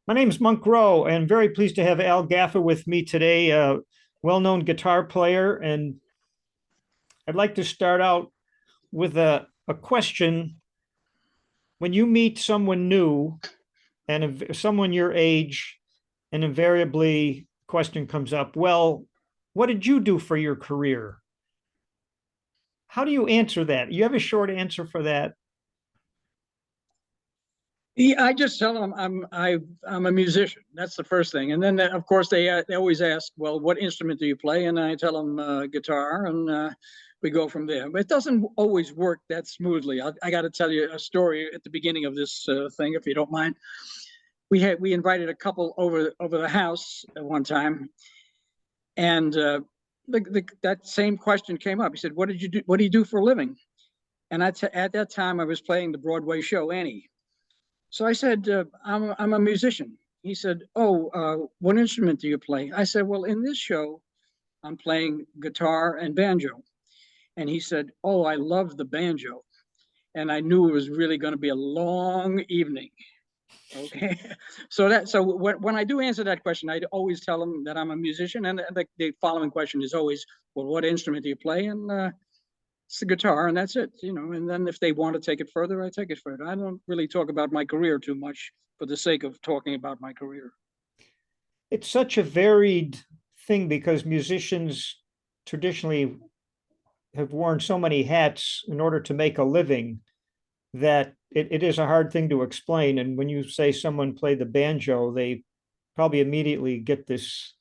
My name is McRae, and very pleased to have Al Gafa with me today, a well-known guitar player. And I'd like to start out with a question. When you meet someone new and someone your age, and invariably question comes up, well, what did you do for your career? How do you answer that? You have a short answer for that? Yeah, I just tell them I'm a musician. That's the first thing, and then of course they always ask, well, what instrument do you play? And I tell them guitar, and we go from there. But it doesn't always work that smoothly. I got to tell you a story at the beginning of this thing, if you don't mind. We invited a couple over the house at one time, and that same question came up. He said, "What did you do? What do you do for a living?" And at that time I was playing the Broadway show Annie. So I said, I'm a musician. He said, oh, what instrument do you play? I said, well, in this show, I'm playing guitar and banjo. And he said, oh, I love the banjo. And I knew it was really going to be a long evening. Okay. So when I do answer that question, I always tell them that I'm a musician. And the following question is always, well, what instrument do you play? And it's the guitar, and that's it. And then if they want to take it further, I take it further. I don't really talk about my career too much for the sake of talking about my career. It's such a varied thing because musicians traditionally have worn so many hats in order to make a living that it is a hard thing to explain. And when you say someone played the banjo, they probably immediately get this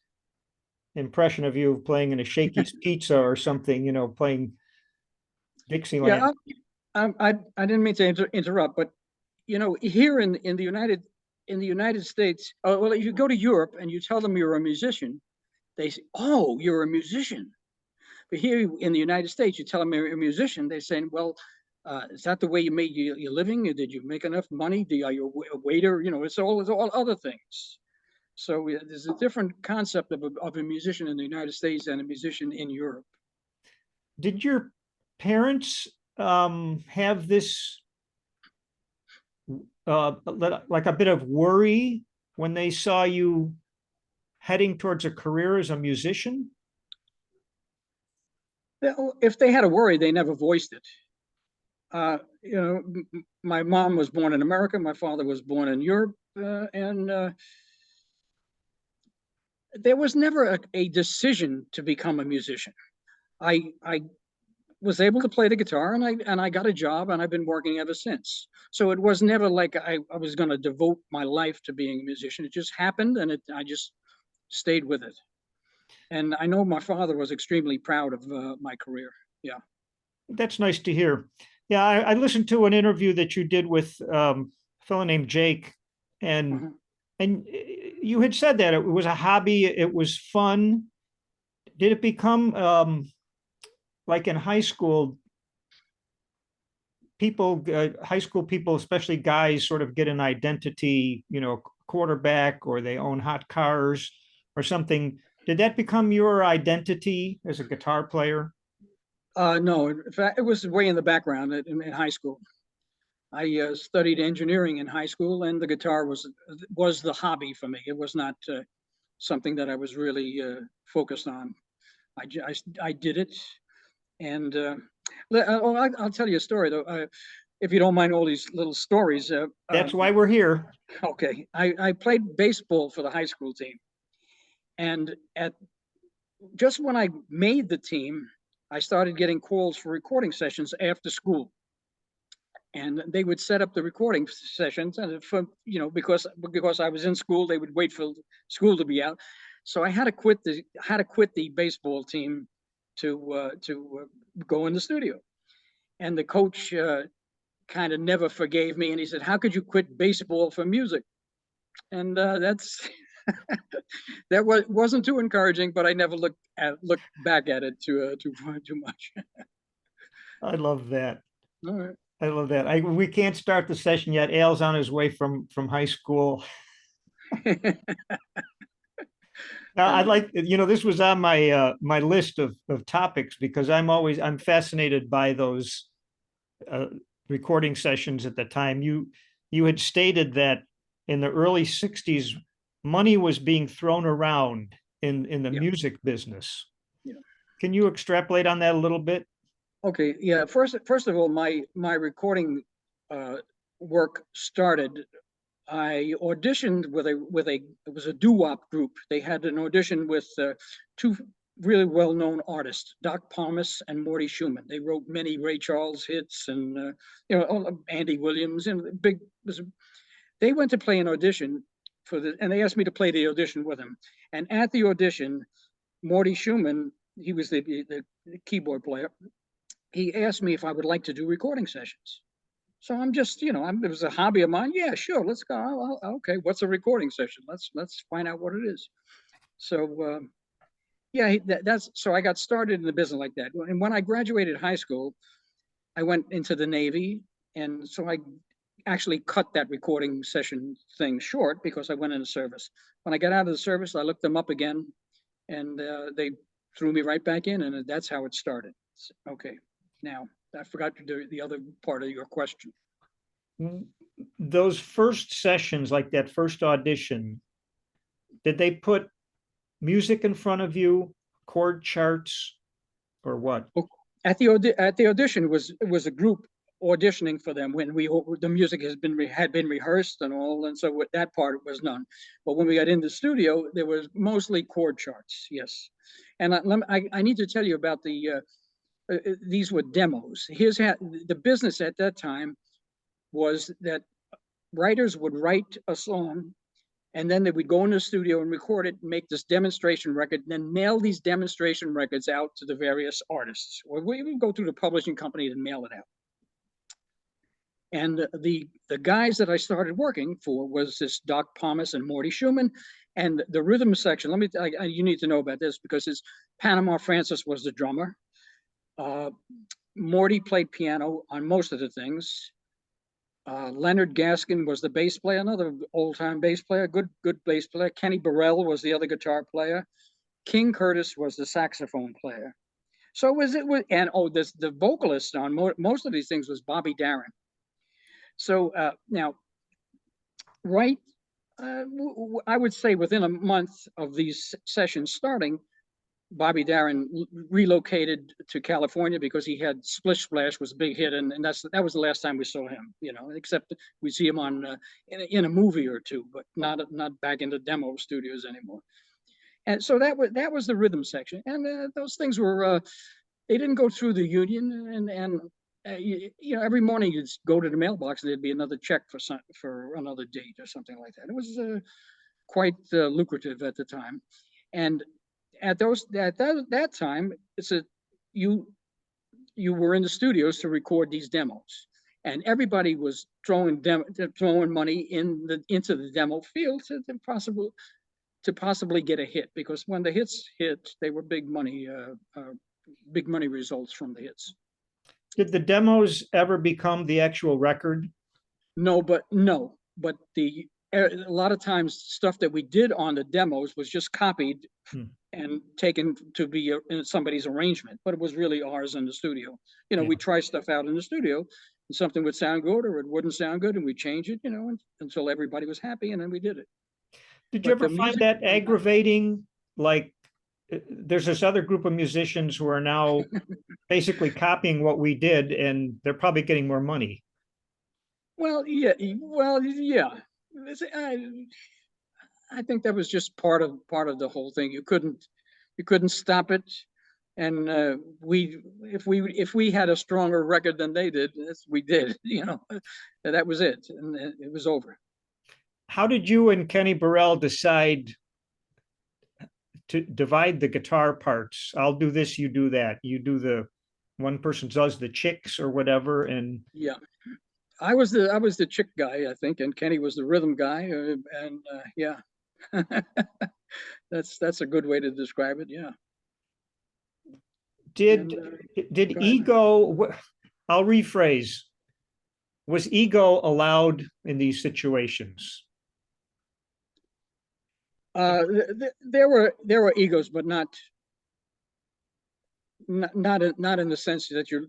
impression of you playing in a Shakey's Pizza or something, playing Dixieland. Yeah, I didn't mean to interrupt, but here in the United States, well, if you go to Europe and you tell them you're a musician, they say, "Oh, you're a musician." But here in the United States, you tell them you're a musician, they're saying, "Well, is that the way you made your living? Did you make enough money? Are you a waiter? It's all other things." So there's a different concept of a musician in the United States and a musician in Europe. Did your parents have this like a bit of worry when they saw you heading towards a career as a musician? If they had a worry, they never voiced it. My mom was born in America, my father was born in Europe, and there was never a decision to become a musician. I was able to play the guitar, and I got a job, and I've been working ever since. So it was never like I was going to devote my life to being a musician. It just happened, and I just stayed with it. And I know my father was extremely proud of my career. Yeah. That's nice to hear. Yeah, I listened to an interview that you did with a fellow named Jake, and Mhm. and you had said that it was a hobby, it was fun. Did it become like in high school? High school people, especially guys, sort of get an identity, quarterback, or they own hot cars or something. Did that become your identity as a guitar player? No, in fact, it was way in the background in high school. I studied engineering in high school, and the guitar was the hobby for me. It was not something that I was really focused on. I did it, and I'll tell you a story though, if you don't mind all these little stories. That's why we're here. Okay, I played baseball for the high school team, and at just when I made the team, I started getting calls for recording sessions after school, and they would set up the recording sessions, and because I was in school, they would wait for school to be out. So I had to quit the baseball team to go in the studio, and the coach kind of never forgave me, and he said, "How could you quit baseball for music?" And that's that wasn't too encouraging, but I never looked back at it too much. I love that. All right. I love that. We can't start the session yet. Al's on his way from high school. Now, I'd like, this was on my list of topics because I'm fascinated by those uh, recording sessions at the time. You had stated that in the early 60s, money was being thrown around in the Yeah. music business. Yeah. Can you extrapolate on that a little bit? Okay, yeah. First of all, my recording work started. I auditioned with it was a doo-wop group. They had an audition with two really well-known artists, Doc Pomus and Morty Schumann. They wrote many Ray Charles hits and Andy Williams and big. They went to play an audition and they asked me to play the audition with them. And at the audition, Morty Schumann, he was the keyboard player. He asked me if I would like to do recording sessions. So I'm just, it was a hobby of mine. Yeah, sure, let's go. Okay, what's a recording session? Let's find out what it is. So yeah, that's so I got started in the business like that. And when I graduated high school, I went into the Navy, and so I actually cut that recording session thing short because I went into service. When I got out of the service, I looked them up again, and they threw me right back in, and that's how it started. Okay, now I forgot to do the other part of your question. Those first sessions, like that first audition, did they put music in front of you, chord charts, or what? At the audition was a group auditioning for them when the music had been rehearsed and all, and so that part was none. But when we got in the studio, there was mostly chord charts. Yes, and I need to tell you about these were demos. Here's how the business at that time was that writers would write a song, and then they would go in the studio and record it, and make this demonstration record, and then mail these demonstration records out to the various artists. Or we would go through the publishing company and mail it out. And the guys that I started working for was this Doc Pomus and Morty Schumann, and the rhythm section. You need to know about this because Panama Francis was the drummer. Morty played piano on most of the things. Leonard Gaskin was the bass player, another old-time bass player, good bass player. Kenny Burrell was the other guitar player. King Curtis was the saxophone player. So the vocalist on most of these things was Bobby Darin. So now, right, I would say within a month of these sessions starting, Bobby Darin relocated to California because he had Splish Splash was a big hit, and that was the last time we saw him. Except we see him on in a movie or two, but not back in the demo studios anymore. And so that was the rhythm section, and those things were they didn't go through the union, and every morning you'd go to the mailbox and there'd be another check for another date or something like that. It was quite lucrative at the time, and at that time, you were in the studios to record these demos, and everybody was throwing money into the demo field to possibly get a hit, because when the hits hit, they were big money results from the hits. Did the demos ever become the actual record? No, but a lot of times stuff that we did on the demos was just copied and taken to be in somebody's arrangement, but it was really ours in the studio. We try stuff out in the studio, and something would sound good or it wouldn't sound good, and we change it, until everybody was happy, and then we did it. Did you ever find that aggravating? Like, there's this other group of musicians who are now basically copying what we did, and they're probably getting more money. Well, yeah. I think that was just part of the whole thing. You couldn't stop it, and if we had a stronger record than they did, we did. That was it, and it was over. How did you and Kenny Burrell decide to divide the guitar parts? I'll do this, you do that. You do one person does the chicks or whatever, and yeah. I was the chick guy, I think, and Kenny was the rhythm guy, and yeah, that's a good way to describe it. Yeah. Did ego? I'll rephrase. Was ego allowed in these situations? There were egos, but not not in the sense that your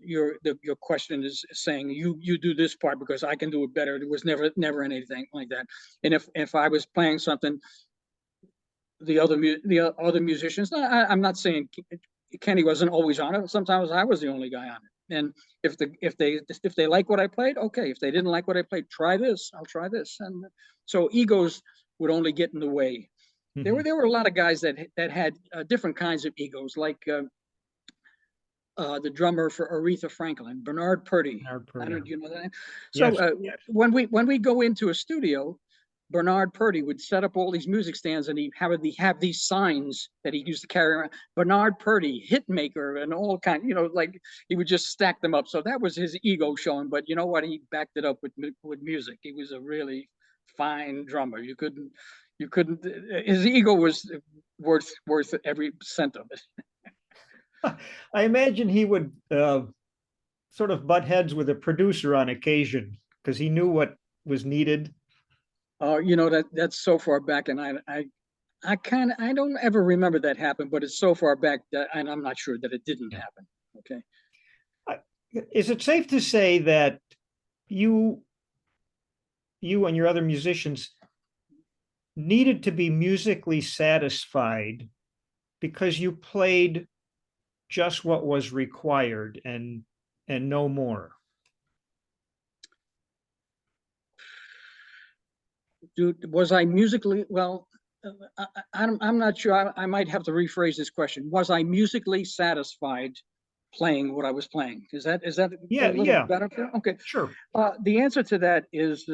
question is saying you do this part because I can do it better. There was never anything like that. And if I was playing something, the other musicians, I'm not saying Kenny wasn't always on it. Sometimes I was the only guy on it. And if they like what I played, okay. If they didn't like what I played, try this. I'll try this. And so egos would only get in the way. Mhm. There were a lot of guys that had different kinds of egos, like the drummer for Aretha Franklin, Bernard Purdie. Bernard I Purdie. don't, you know that? Yes. So when we go into a studio, Bernard Purdie would set up all these music stands, and he have these signs that he used to carry around. Bernard Purdie, hit maker, and all kind. Like he would just stack them up. So that was his ego showing. But you know what? He backed it up with music. He was a really fine drummer. You couldn't. His ego was worth every cent of it. I imagine he would sort of butt heads with a producer on occasion because he knew what was needed. That's so far back, and I don't ever remember that happen, but it's so far back that and I'm not sure that it didn't happen. Okay. Is it safe to say that you and your other musicians needed to be musically satisfied because you played just what was required and no more? Was I musically well? I'm not sure. I might have to rephrase this question. Was I musically satisfied playing what I was playing? Is that Yeah, a little better? Okay. sure. The answer to that is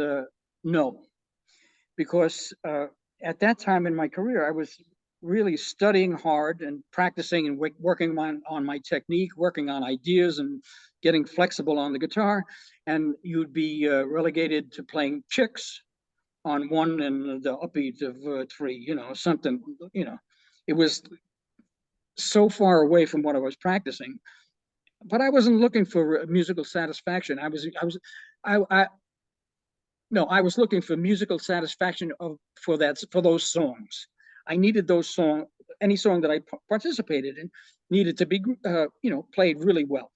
no, because at that time in my career, I was really studying hard and practicing and working on my technique, working on ideas and getting flexible on the guitar. And you'd be relegated to playing chicks on one and the upbeat of three, something, it was so far away from what I was practicing. But I wasn't looking for musical satisfaction. I was looking for musical satisfaction for those songs. I needed those songs. Any song that I participated in needed to be, played really well.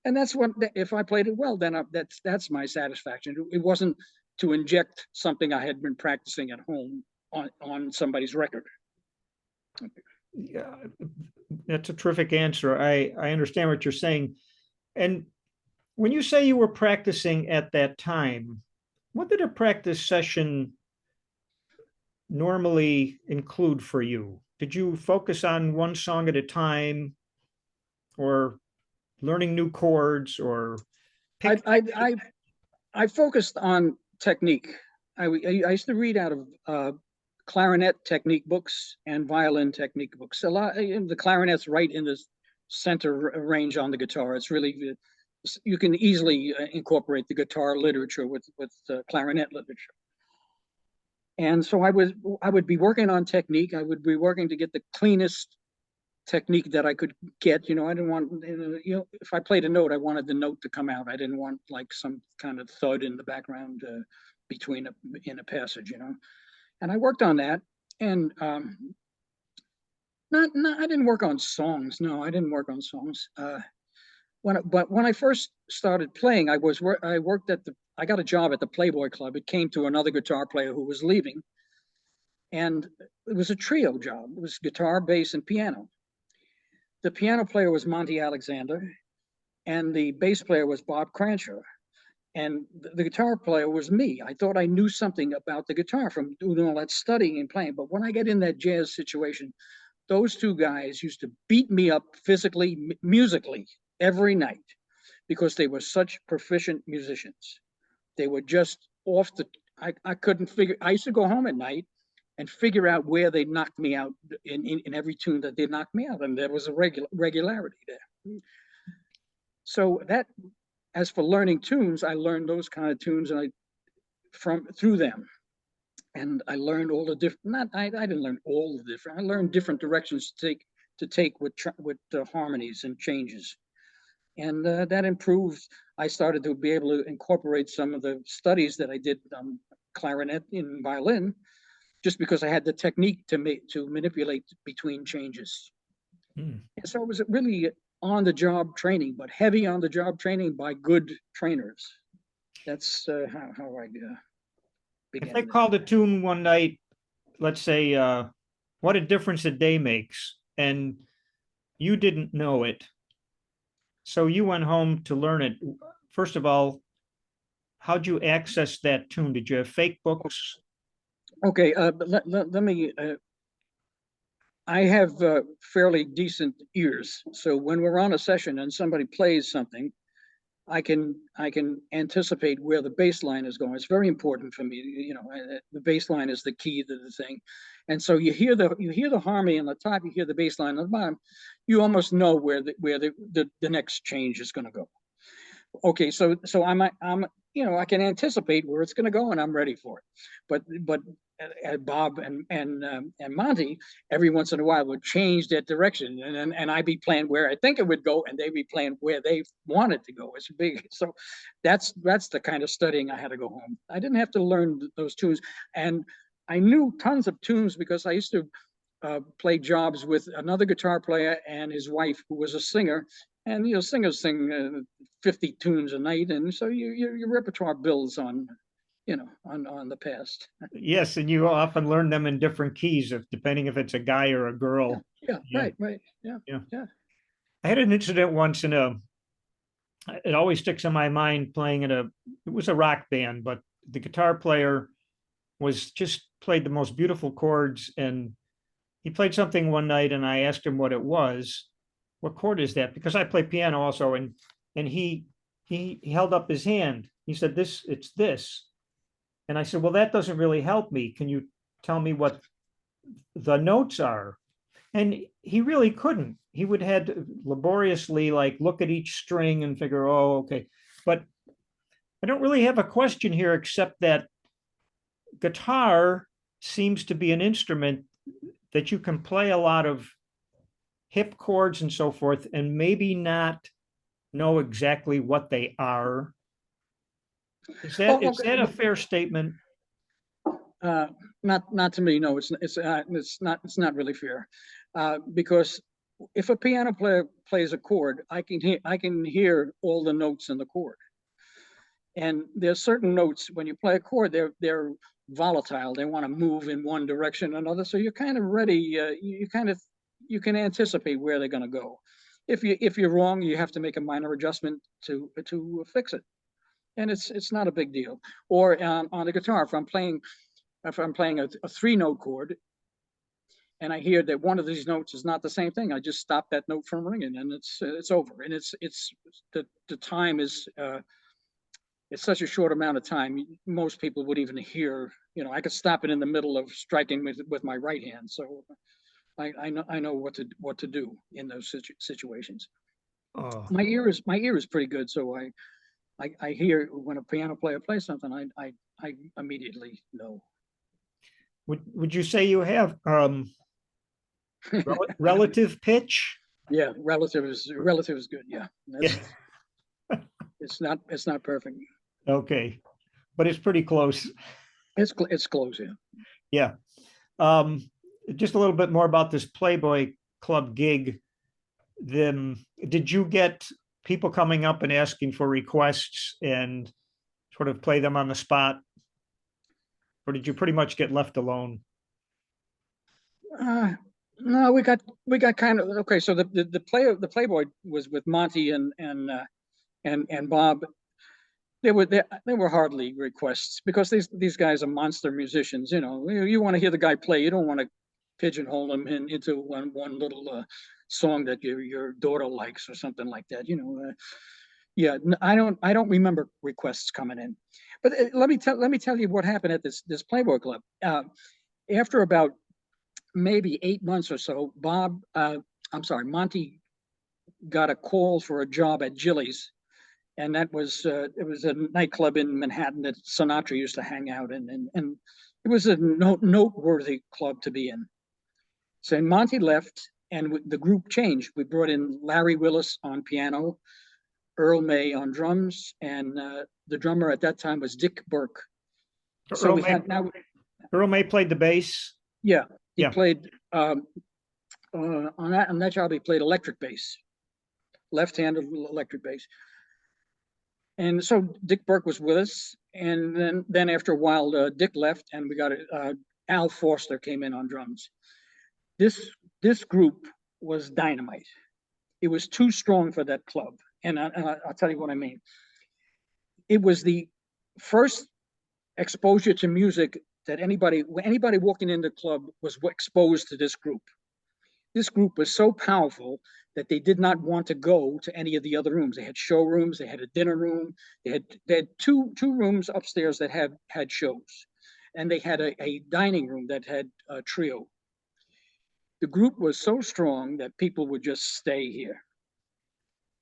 And that's what, if I played it well, then that's my satisfaction. It wasn't to inject something I had been practicing at home on somebody's record. Yeah, that's a terrific answer. I understand what you're saying. And when you say you were practicing at that time, what did a practice session normally include for you? Did you focus on one song at a time or learning new chords or pick? I focused on technique. I used to read out of clarinet technique books and violin technique books. A lot. The clarinet's right in the center range on the guitar. It's really, you can easily incorporate the guitar literature with clarinet literature. And so I would be working on technique. I would be working to get the cleanest technique that I could get. I didn't want, if I played a note, I wanted the note to come out. I didn't want like some kind of thud in the background in a passage, And I worked on that. And I didn't work on songs. No, I didn't work on songs. But when I first started playing, I worked I got a job at the Playboy Club. It came to another guitar player who was leaving. And it was a trio job. It was guitar, bass, and piano. The piano player was Monty Alexander, and the bass player was Bob Cranshaw, and the guitar player was me. I thought I knew something about the guitar from doing all that studying and playing. But when I get in that jazz situation, those two guys used to beat me up physically, musically, every night because they were such proficient musicians. They were just off the, I couldn't figure, I used to go home at night and figure out where they knocked me out in every tune that they knocked me out. And there was a regularity there. So that, as for learning tunes, I learned those kind of tunes and through them. And I learned all the different, I didn't learn all the different, I learned different directions to take with harmonies and changes. And that improved. I started to be able to incorporate some of the studies that I did on clarinet and violin, just because I had the technique to manipulate between changes. So it was really on-the-job training, but heavy on-the-job training by good trainers. That's how I began. If they called a tune one night, let's say, what a difference a day makes, and you didn't know it, so you went home to learn it. First of all, how'd you access that tune? Did you have fake books? Okay, but let me. I have fairly decent ears, so when we're on a session and somebody plays something, I can anticipate where the bass line is going. It's very important for me. The bass line is the key to the thing, and so you hear the harmony on the top, you hear the bass line on the bottom, you almost know where the next change is going to go. Okay, so I'm I can anticipate where it's going to go, and I'm ready for it. But Bob and Monty every once in a while would change that direction, and I'd be playing where I think it would go, and they'd be playing where they wanted to go. It's big, so that's the kind of studying I had to go home. I didn't have to learn those tunes, and I knew tons of tunes because I used to play jobs with another guitar player and his wife, who was a singer. And singers sing 50 tunes a night, and so your repertoire builds on on the past. Yes, and you often learn them in different keys, depending if it's a guy or a girl. Yeah. Right. Yeah. I had an incident once it always sticks in my mind playing it was a rock band, but the guitar player was just played the most beautiful chords, and he played something one night, and I asked him what it was. What chord is that? Because I play piano also, and he held up his hand. He said, it's this. And I said, well, that doesn't really help me. Can you tell me what the notes are? And he really couldn't. He would had to laboriously look at each string and figure, oh, okay. But I don't really have a question here, except that guitar seems to be an instrument that you can play a lot of hip chords and so forth, and maybe not know exactly what they are. Is that a fair statement? Not to me. No, it's not really fair, because if a piano player plays a chord, I can hear all the notes in the chord, and there's certain notes when you play a chord, they're volatile. They want to move in one direction or another, so you're kind of ready. You can anticipate where they're going to go. If you're wrong, you have to make a minor adjustment to fix it, and it's not a big deal. Or on the guitar, if I'm playing a 3-note chord, and I hear that one of these notes is not the same thing, I just stop that note from ringing, and it's over. And it's the time is it's such a short amount of time. Most people would even hear. I could stop it in the middle of striking with my right hand. So I know what to do in those situations. Oh. My ear is pretty good, so I hear when a piano player plays something, I immediately know. Would you say you have relative pitch? Yeah, relative is good. Yeah, Yeah. It's not perfect. Okay, but it's pretty close. It's close. Yeah. Just a little bit more about this Playboy Club gig. Did you get people coming up and asking for requests and sort of play them on the spot, or did you pretty much get left alone? No, we got kind of okay. So the Playboy was with Monty and Bob. There were hardly requests because these guys are monster musicians. You want to hear the guy play. You don't want to pigeonhole him into one little song that your daughter likes or something like that. Yeah, I don't remember requests coming in. But let me tell you what happened at this Playboy Club. After about maybe 8 months or so, Monty got a call for a job at Gillespie, and it was a nightclub in Manhattan that Sinatra used to hang out in, and it was a noteworthy club to be in. So Monty left, and the group changed. We brought in Larry Willis on piano, Earl May on drums, and the drummer at that time was Dick Burke. So Earl May played the bass. Yeah, he played on that job. He played electric bass. left-handed electric bass. And so Dick Burke was with us, and then after a while, Dick left, and we got Al Foster came in on drums. This group was dynamite. It was too strong for that club, and I'll tell you what I mean. It was the first exposure to music that anybody walking into the club was exposed to this group. This group was so powerful that they did not want to go to any of the other rooms. They had showrooms, they had a dinner room, they had two rooms upstairs that had shows, and they had a dining room that had a trio. The group was so strong that people would just stay here,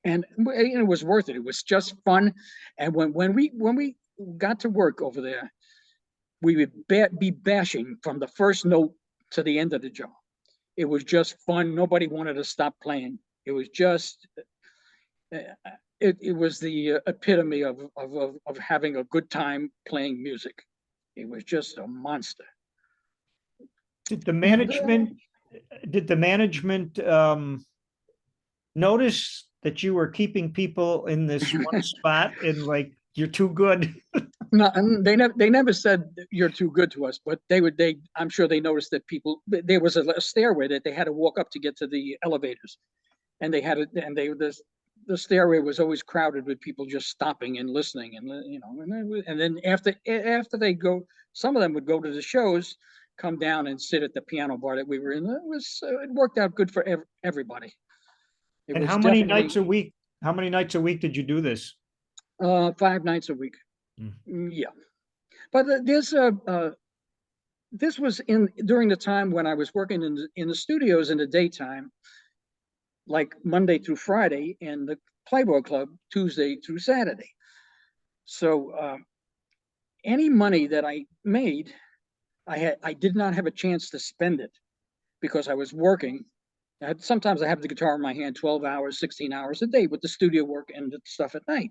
and it was worth it. It was just fun, and when we got to work over there, we would be bashing from the first note to the end of the job. It was just fun. Nobody wanted to stop playing. It was just, it was the epitome of having a good time playing music. It was just a monster. Did the management notice that you were keeping people in this one spot and like, you're too good? No, and they never said you're too good to us, but I'm sure they noticed that there was a stairway that they had to walk up to get to the elevators, and the stairway was always crowded with people just stopping and listening, and and then after they go, some of them would go to the shows, come down and sit at the piano bar that we were in. It worked out good for everybody. And how many nights a week? How many nights a week did you do this? 5 nights a week. Yeah, but this was during the time when I was working in the studios in the daytime, like Monday through Friday, and the Playboy Club Tuesday through Saturday. So any money that I made, I did not have a chance to spend it because I was working. Sometimes I have the guitar in my hand 12 hours, 16 hours a day with the studio work and the stuff at night.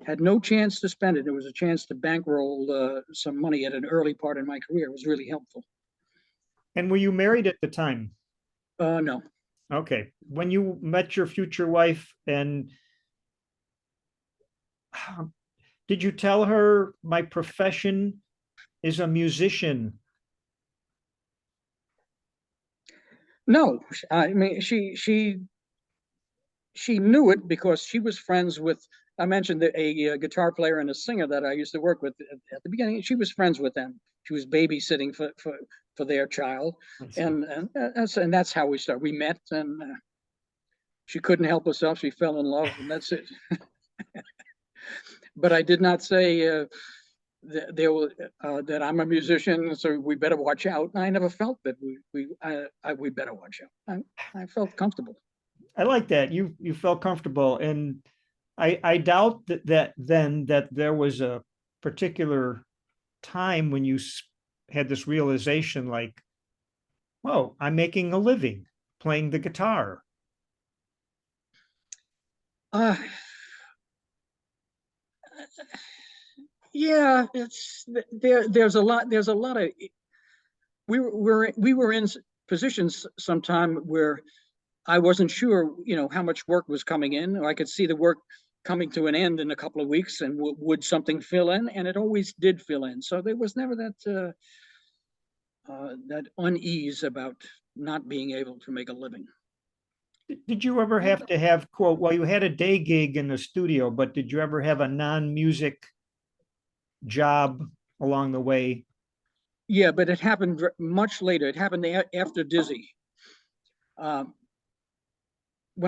Had no chance to spend it. It was a chance to bankroll some money at an early part in my career. It was really helpful. And were you married at the time? No. Okay. When you met your future wife, and did you tell her my profession is a musician? No, I mean she knew it because she was friends with. I mentioned a guitar player and a singer that I used to work with at the beginning. She was friends with them. She was babysitting for their child, and that's how we started. We met, and she couldn't help herself. She fell in love, and that's it. But I did not say that I'm a musician, so we better watch out. I never felt that we better watch out. I felt comfortable. I like that. You felt comfortable, and I doubt that there was a particular time when you had this realization, like, whoa, I'm making a living playing the guitar. Yeah, it's there's a lot of we were in positions sometime where I wasn't sure, how much work was coming in. I could see the work coming to an end in a couple of weeks, and would something fill in? And it always did fill in. So there was never that unease about not being able to make a living. Did you ever have to have, quote, well, you had a day gig in the studio, but did you ever have a non-music job along the way? Yeah, but it happened much later. It happened after Dizzy. When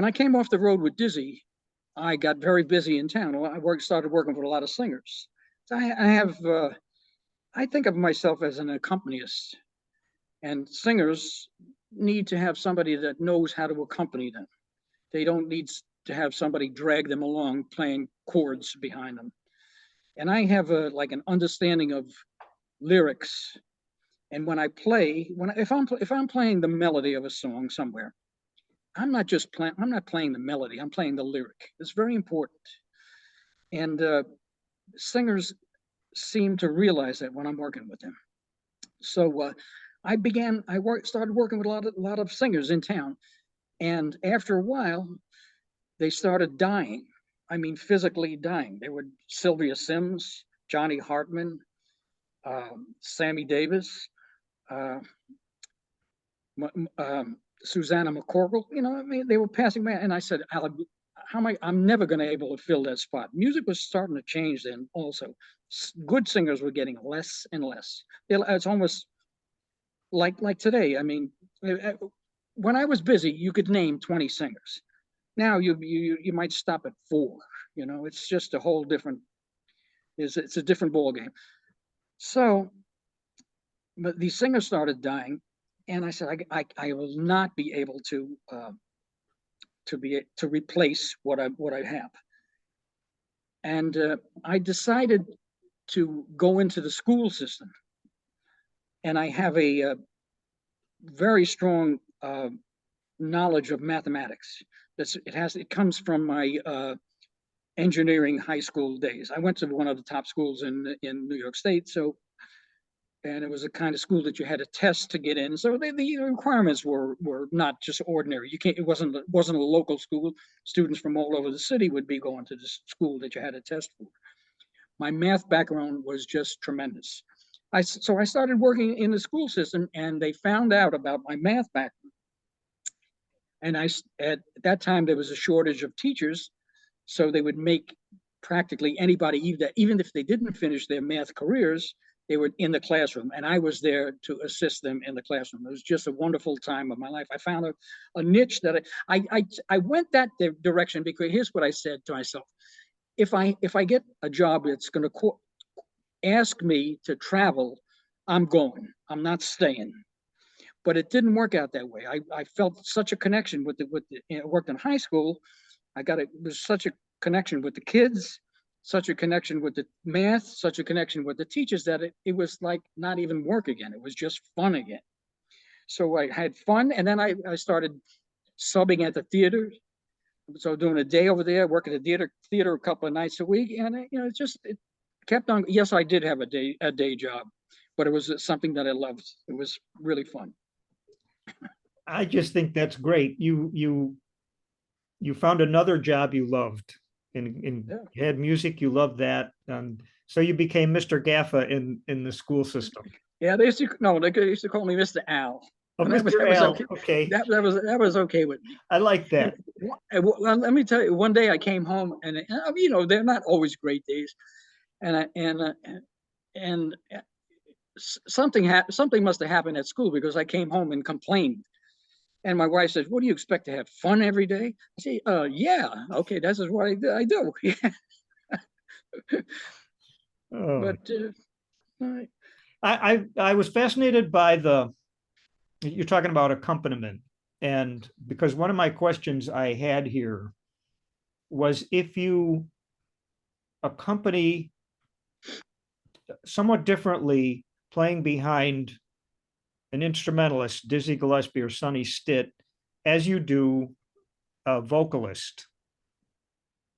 I came off the road with Dizzy, I got very busy in town. I started working with a lot of singers. So I think of myself as an accompanist, and singers need to have somebody that knows how to accompany them. They don't need to have somebody drag them along playing chords behind them. And I have an understanding of lyrics. And when I play, if I'm playing the melody of a song somewhere, I'm not playing the melody. I'm playing the lyric. It's very important. And singers seem to realize that when I'm working with them. So I started working with a lot of singers in town, and after a while, they started dying. I mean, physically dying. They were Sylvia Sims, Johnny Hartman, Sammy Davis, uh, Susanna McCorkle. You know, I mean, they were passing by, and I said, how am I? I'm never going to be able to fill that spot. Music was starting to change then. Also, good singers were getting less and less. It's almost like today. I mean, when I was busy, you could name 20 singers. Now you might stop at 4. You know, it's just a whole different. It's a different ball game. So, but these singers started dying, and I said, I will not be able to replace what I have. And I decided to go into the school system, and I have a very strong knowledge of mathematics. It comes from my engineering high school days. I went to one of the top schools in New York State, and it was a kind of school that you had a test to get in. So the requirements were not just ordinary. You can't. It wasn't a local school. Students from all over the city would be going to this school that you had a test for. My math background was just tremendous. So I started working in the school system, and they found out about my math background. And at that time there was a shortage of teachers, so they would make practically anybody, even if they didn't finish their math careers, they were in the classroom, and I was there to assist them in the classroom. It was just a wonderful time of my life. I found a niche that I went that direction because here's what I said to myself: if I get a job that's going to ask me to travel, I'm going. I'm not staying. But it didn't work out that way. I felt such a connection with worked in high school. It was such a connection with the kids, such a connection with the math, such a connection with the teachers that it was like not even work again. It was just fun again. So I had fun, and then I started subbing at the theater. So doing a day over there, working at the theater a couple of nights a week, and it kept on. Yes, I did have a day job, but it was something that I loved. It was really fun. I just think that's great. You found another job you loved, and Yeah. you had music, you loved that, and so you became Mr. Gaffa in the school system. Yeah, they used to call me Mr. Al. Oh, And that Mr. was Al, okay. okay. That was okay with me. I like that. Well, let me tell you, one day I came home, and they're not always great days, and something must have happened at school because I came home and complained. And my wife says, "What do you expect, to have fun every day?" I say, "Yeah, okay, that's just what I do." Oh. But I was fascinated by you're talking about accompaniment, and because one of my questions I had here was if you accompany somewhat differently playing behind an instrumentalist, Dizzy Gillespie or Sonny Stitt, as you do a vocalist.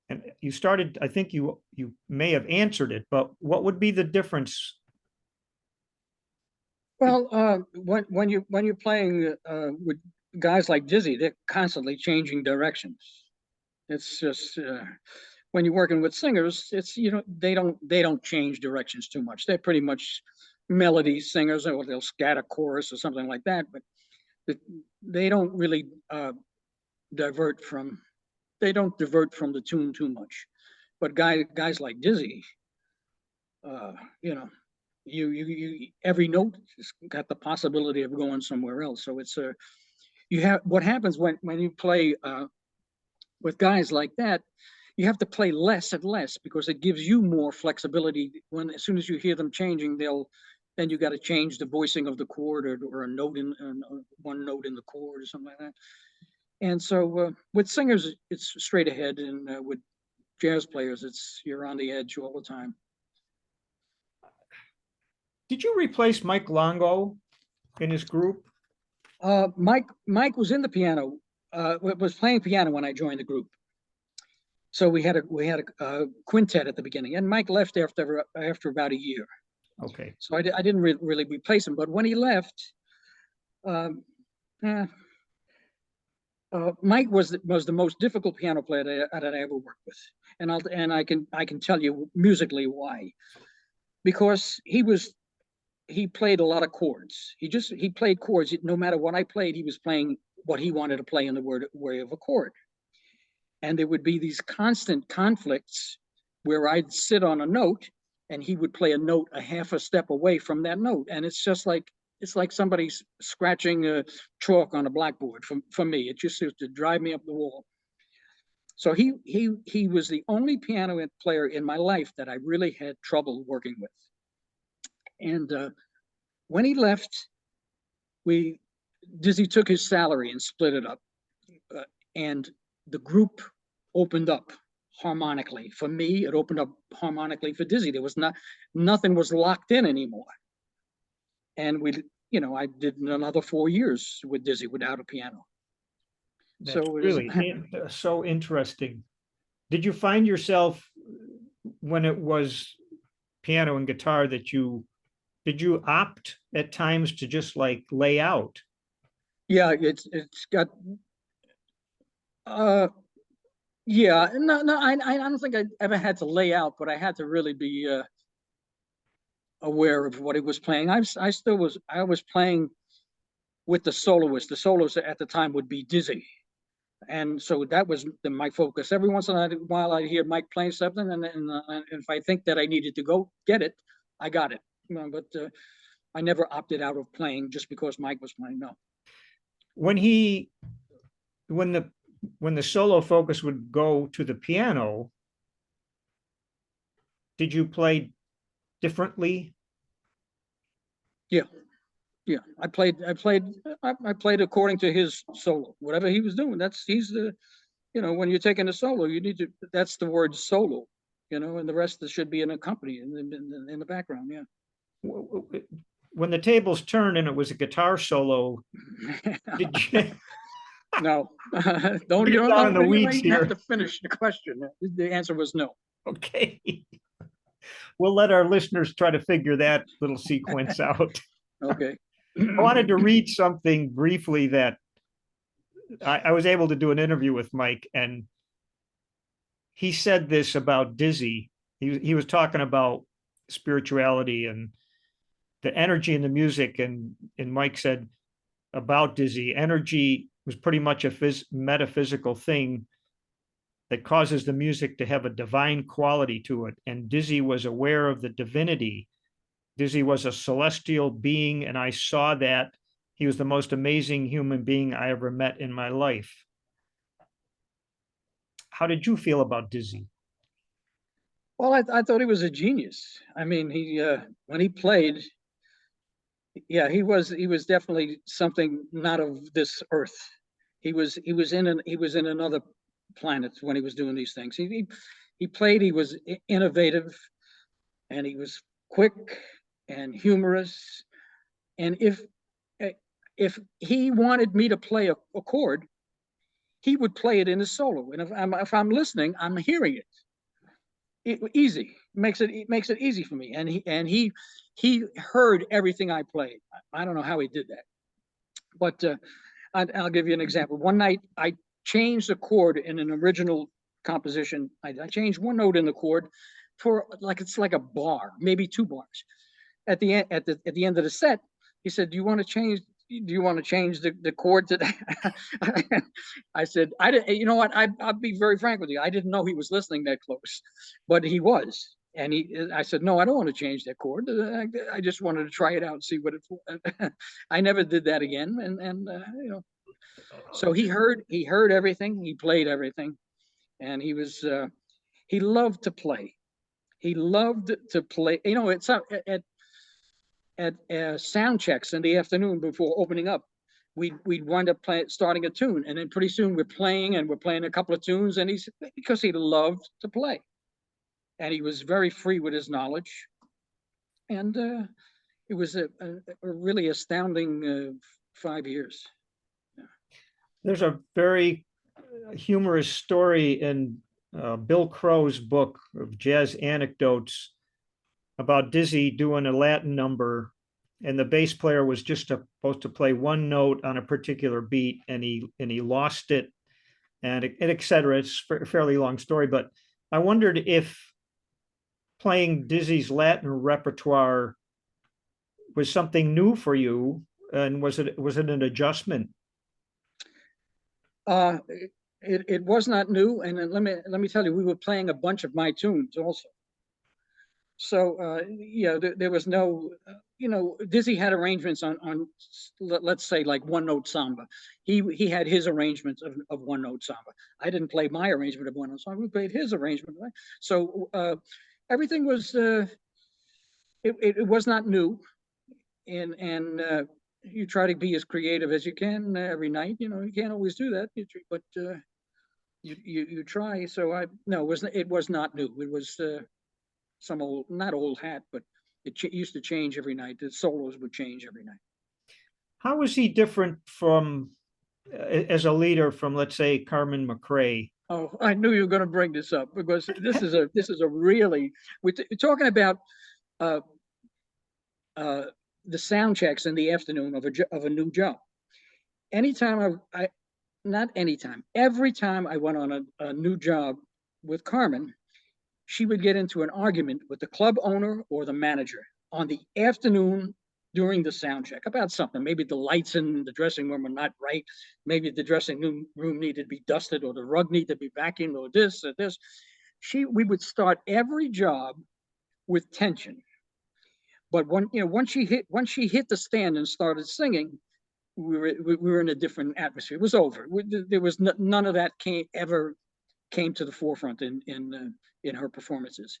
And you started, I think you may have answered it, but what would be the difference? well, when you're playing with guys like Dizzy, they're constantly changing directions. It's just when you're working with singers, it's they don't change directions too much. They're pretty much melody singers, or they'll scat a chorus or something like that, but they don't really divert from they don't divert from the tune too much. But guys like Dizzy, uh, you know, you every note has got the possibility of going somewhere else. So it's you have what happens when you play with guys like that. You have to play less and less because it gives you more flexibility. When as soon as you hear them changing, then you got to change the voicing of the chord or a note in one note in the chord or something like that. And so with singers, it's straight ahead, and with jazz players, you're on the edge all the time. Did you replace Mike Longo in his group? Mike was in the piano, was playing piano when I joined the group. So we had a quintet at the beginning, and Mike left after about a year. Okay. So I didn't really replace him. But when he left, Mike was the most difficult piano player that I ever worked with, and I can tell you musically why. Because he played a lot of chords. He played chords. No matter what I played, he was playing what he wanted to play in the way of a chord. And there would be these constant conflicts where I'd sit on a note and he would play a note a half a step away from that note. And it's like somebody's scratching a chalk on a blackboard for me. It just used to drive me up the wall. So he was the only piano player in my life that I really had trouble working with. And when he left, Dizzy took his salary and split it up. And the group opened up harmonically. For me, it opened up harmonically for Dizzy. There was nothing was locked in anymore. And I did another 4 years with Dizzy without a piano. That's so really so interesting. Did you find yourself, when it was piano and guitar, did you opt at times to just like lay out? Yeah, it's got yeah, no, I don't think I ever had to lay out, but I had to really be aware of what he was playing. I was playing with the soloist. The soloist at the time would be Dizzy, and so that was my focus. Every once in a while, I'd hear Mike playing something, and if I think that I needed to go get it, I got it. But I never opted out of playing just because Mike was playing. No. When the solo focus would go to the piano, did you play differently? Yeah. I played according to his solo, whatever he was doing. When you're taking a solo, that's the word solo, and the rest should be an accompaniment in the background. Yeah. When the tables turned and it was a guitar solo, did you? No, don't in the weeds here. Have to finish the question. The answer was no. Okay. We'll let our listeners try to figure that little sequence out. Okay. I wanted to read something briefly that I was able to do an interview with Mike, and he said this about Dizzy. He was talking about spirituality and the energy in the music, and Mike said about Dizzy, energy was pretty much a metaphysical thing that causes the music to have a divine quality to it. And Dizzy was aware of the divinity. Dizzy was a celestial being, and I saw that. He was the most amazing human being I ever met in my life. How did you feel about Dizzy? Well, I thought he was a genius. I mean, when he played, yeah, he was definitely something not of this earth. He was in another planet when he was doing these things. He played. He was innovative, and he was quick and humorous. And if he wanted me to play a chord, he would play it in a solo. And if I'm listening, I'm hearing it. Easy makes it easy for me. And he heard everything I played. I don't know how he did that, but I'll give you an example. One night I changed a chord in an original composition. I changed one note in the chord for it's like a bar, maybe 2 bars. At the end of the set, he said, "Do you want to change the chord to that?" I said, "I didn't. You know what? I'll be very frank with you. I didn't know he was listening that close, but he was." And I said, "No, I don't want to change that chord. I just wanted to try it out and see what it." I never did that again. So he heard everything. He played everything, and he loved to play. He loved to play. It's at sound checks in the afternoon before opening up, we'd wind up starting a tune, and then pretty soon we're playing a couple of tunes, and because he loved to play, and he was very free with his knowledge, and it was a really astounding 5 years. Yeah. There's a very humorous story in Bill Crow's book of jazz anecdotes about Dizzy doing a Latin number and the bass player was just supposed to play one note on a particular beat, and he lost it, and et cetera. It's a fairly long story, but I wondered if playing Dizzy's Latin repertoire was something new for you, and was it an adjustment? It was not new, and let me tell you, we were playing a bunch of my tunes also. So yeah, there was no, Dizzy had arrangements on let's say like one note samba. He had his arrangements of one note samba. I didn't play my arrangement of one note samba. We played his arrangement. Right? So everything was it was not new, and you try to be as creative as you can every night. You can't always do that, but you try. So no, it was not new. It was some old, not old hat, but it used to change every night. The solos would change every night. How was he different from as a leader from, let's say, Carmen McRae? Oh, I knew you were going to bring this up, because this is a really, we're talking about uh, the sound checks in the afternoon of a new job. Anytime not anytime, every time I went on a new job with Carmen, she would get into an argument with the club owner or the manager on the afternoon during the sound check about something. Maybe the lights in the dressing room are not right. Maybe the dressing room needed to be dusted, or the rug needed to be vacuumed, or this or this. We would start every job with tension. But once she hit the stand and started singing, we were in a different atmosphere. It was over. There was none of that ever came to the forefront in her performances.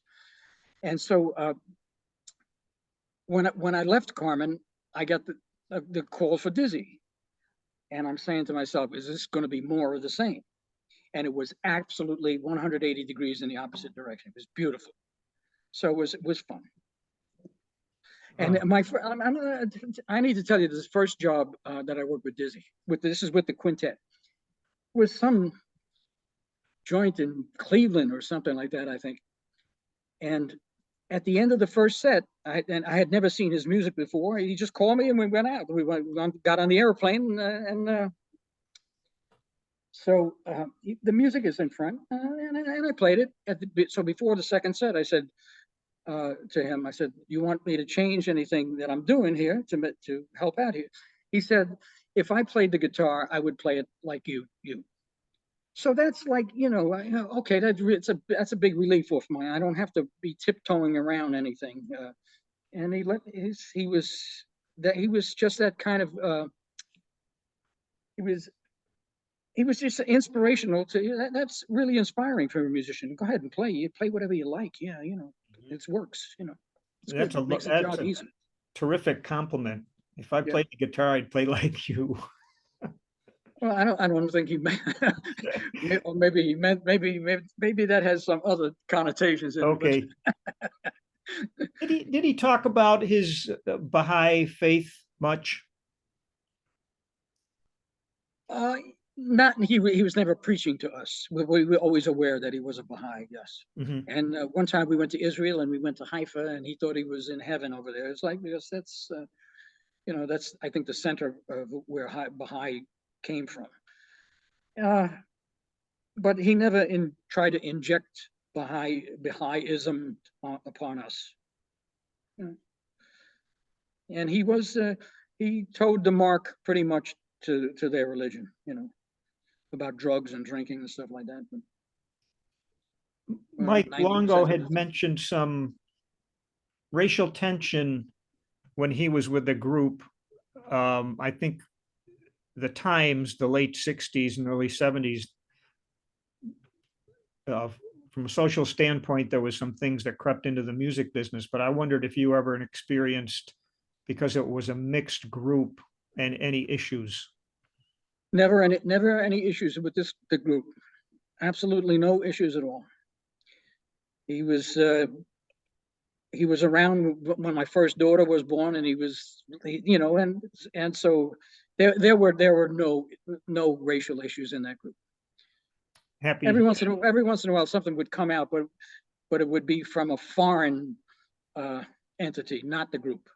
And so when I left Carmen, I got the call for Dizzy, and I'm saying to myself, is this going to be more of the same? And it was absolutely 180 degrees in the opposite direction. It was beautiful. So it was fun. And I need to tell you, this first job that I worked with Dizzy, this is with the quintet, was some joint in Cleveland or something like that, I think. And at the end of the first set, I had never seen his music before. He just called me and we went out. We got on the airplane, and so the music is in front, and I played it. So before the second set, I said to him, I said, "You want me to change anything that I'm doing here to help out here?" He said, "If I played the guitar, I would play it like you." So that's like, okay, that's a big relief off mine. I don't have to be tiptoeing around anything. And he was just that kind of he was just inspirational that's really inspiring for a musician. Go ahead and play. You play whatever you like. Yeah, it works. It's good. It makes the job easy. Terrific compliment. If I Yeah. played the guitar, I'd play like you. Well, I don't think he meant, or maybe he meant, maybe that has some other connotations in Okay. it. Did he talk about his Baha'i faith much? Not he was never preaching to us. We were always aware that he was a Baha'i, yes. Mm-hmm. And one time we went to Israel and we went to Haifa, and he thought he was in heaven over there. It's like, because that's that's, I think, the center of where Baha'i came from. But he never tried to inject Baha'ism upon us. And he toed the mark pretty much to their religion, about drugs and drinking and stuff like that. But, Mike Longo had it. mentioned some racial tension when he was with the group. I think the times, the late 60s and early 70s, from a social standpoint, there was some things that crept into the music business, but I wondered if you ever experienced, because it was a mixed group, and any issues. Never any issues with the group. Absolutely no issues at all. He was around when my first daughter was born, and he was, and so there were no racial issues in that group. Happy. Every once in a while something would come out, but it would be from a foreign entity, not the group.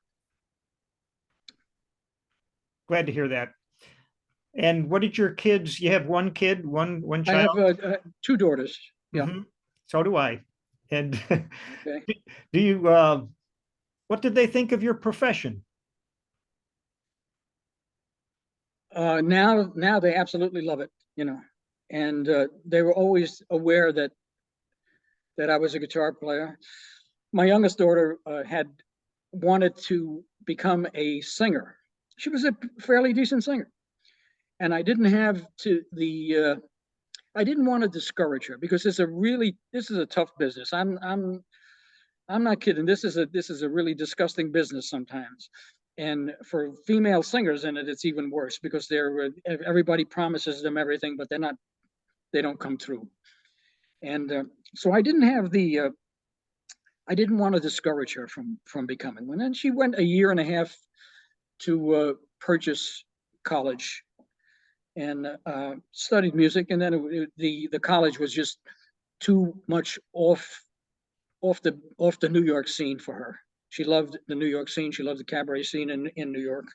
Glad to hear that. And what did your kids? You have one kid, one I child. have two daughters. Yeah. Mhm. So do I. And Okay. do you? What did they think of your profession? Now they absolutely love it, you know, and they were always aware that I was a guitar player. My youngest daughter had wanted to become a singer. She was a fairly decent singer, and I didn't want to discourage her because this is a tough business. I'm not kidding. This is a really disgusting business sometimes. And for female singers in it, it's even worse because everybody promises them everything, but they don't come through. And so I didn't want to discourage her from becoming one. And she went a year and a half to purchase college and studied music. And then the college was just too much off the New York scene for her. She loved the New York scene. She loved the cabaret scene in New York.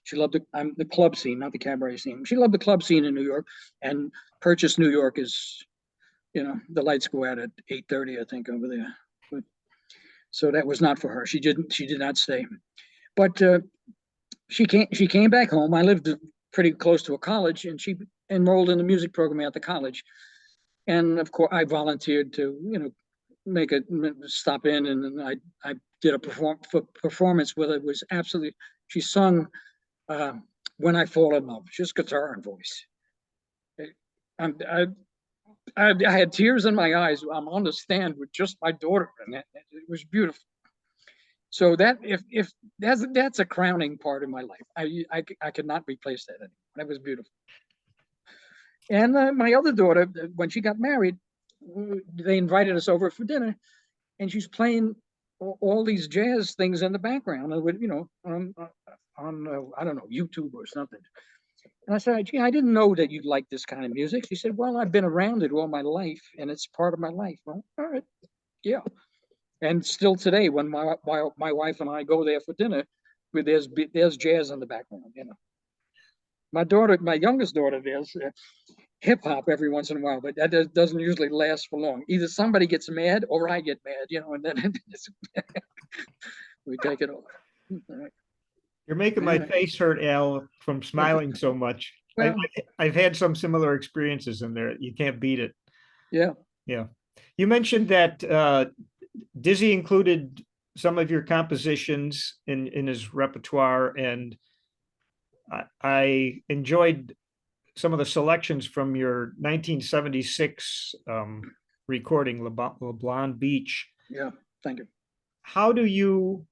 She loved the club scene, not the cabaret scene. She loved the club scene in New York, and Purchase, New York is, the lights go out at 8:30, I think, over there. But so that was not for her. She did not stay. But she came back home. I lived pretty close to a college, and she enrolled in the music program at the college. And of course, I volunteered to, make a stop in, and I did a performance with her. It was absolutely. She sung "When I Fall in Love," just guitar and voice. I, I had tears in my eyes. I'm on the stand with just my daughter, and it was beautiful. So that if that's a crowning part of my life. I could not replace that anymore. That was beautiful. And my other daughter, when she got married, they invited us over for dinner, and she's playing all these jazz things in the background, on I don't know, YouTube or something. And I said, gee, I didn't know that you'd like this kind of music. She said, well, I've been around it all my life, and it's part of my life. Well, all right, yeah. And still today, when my wife and I go there for dinner, there's jazz in the background. My youngest daughter, there's hip hop every once in a while, but that doesn't usually last for long. Either somebody gets mad or I get mad, and then we take it over. All right. You're making my face hurt, Al, from smiling so much. Well, I've had some similar experiences in there. You can't beat it. yeah. Yeah. You mentioned that Dizzy included some of your compositions in his repertoire, and I enjoyed some of the selections from your 1976 recording, Le Blonde Beach. Yeah, thank you. How do you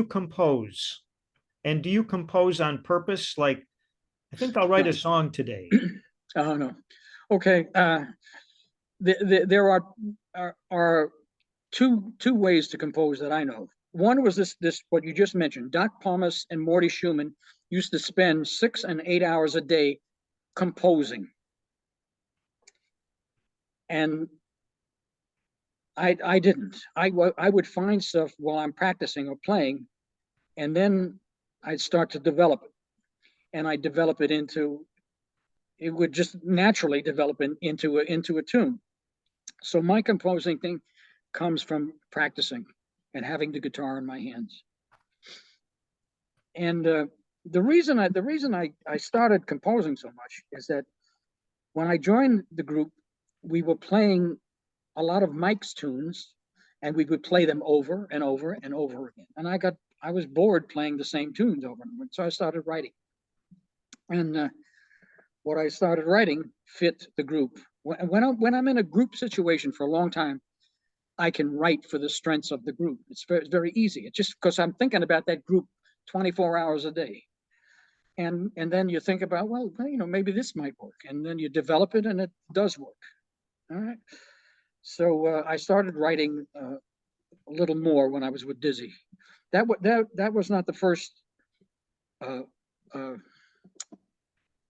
compose? And do you compose on purpose? Like, I think I'll write a song today. Oh no. Okay. There are two ways to compose that I know. One was this what you just mentioned. Doc Pomus and Morty Schumann used to spend 6 and 8 hours a day composing, and I didn't. I would find stuff while I'm practicing or playing, and then I'd start to develop it, and I develop it into. It would just naturally develop into a tune. So my composing thing comes from practicing and having the guitar in my hands. And the reason I started composing so much is that when I joined the group, we were playing a lot of Mike's tunes, and we would play them over and over and over again. And I was bored playing the same tunes over and over, so I started writing. And what I started writing fit the group. When I'm in a group situation for a long time, I can write for the strengths of the group. It's very easy. It's just because I'm thinking about that group 24 hours a day. And then you think about, well, maybe this might work. And then you develop it, and it does work. All right. So I started writing a little more when I was with Dizzy. That was not the first.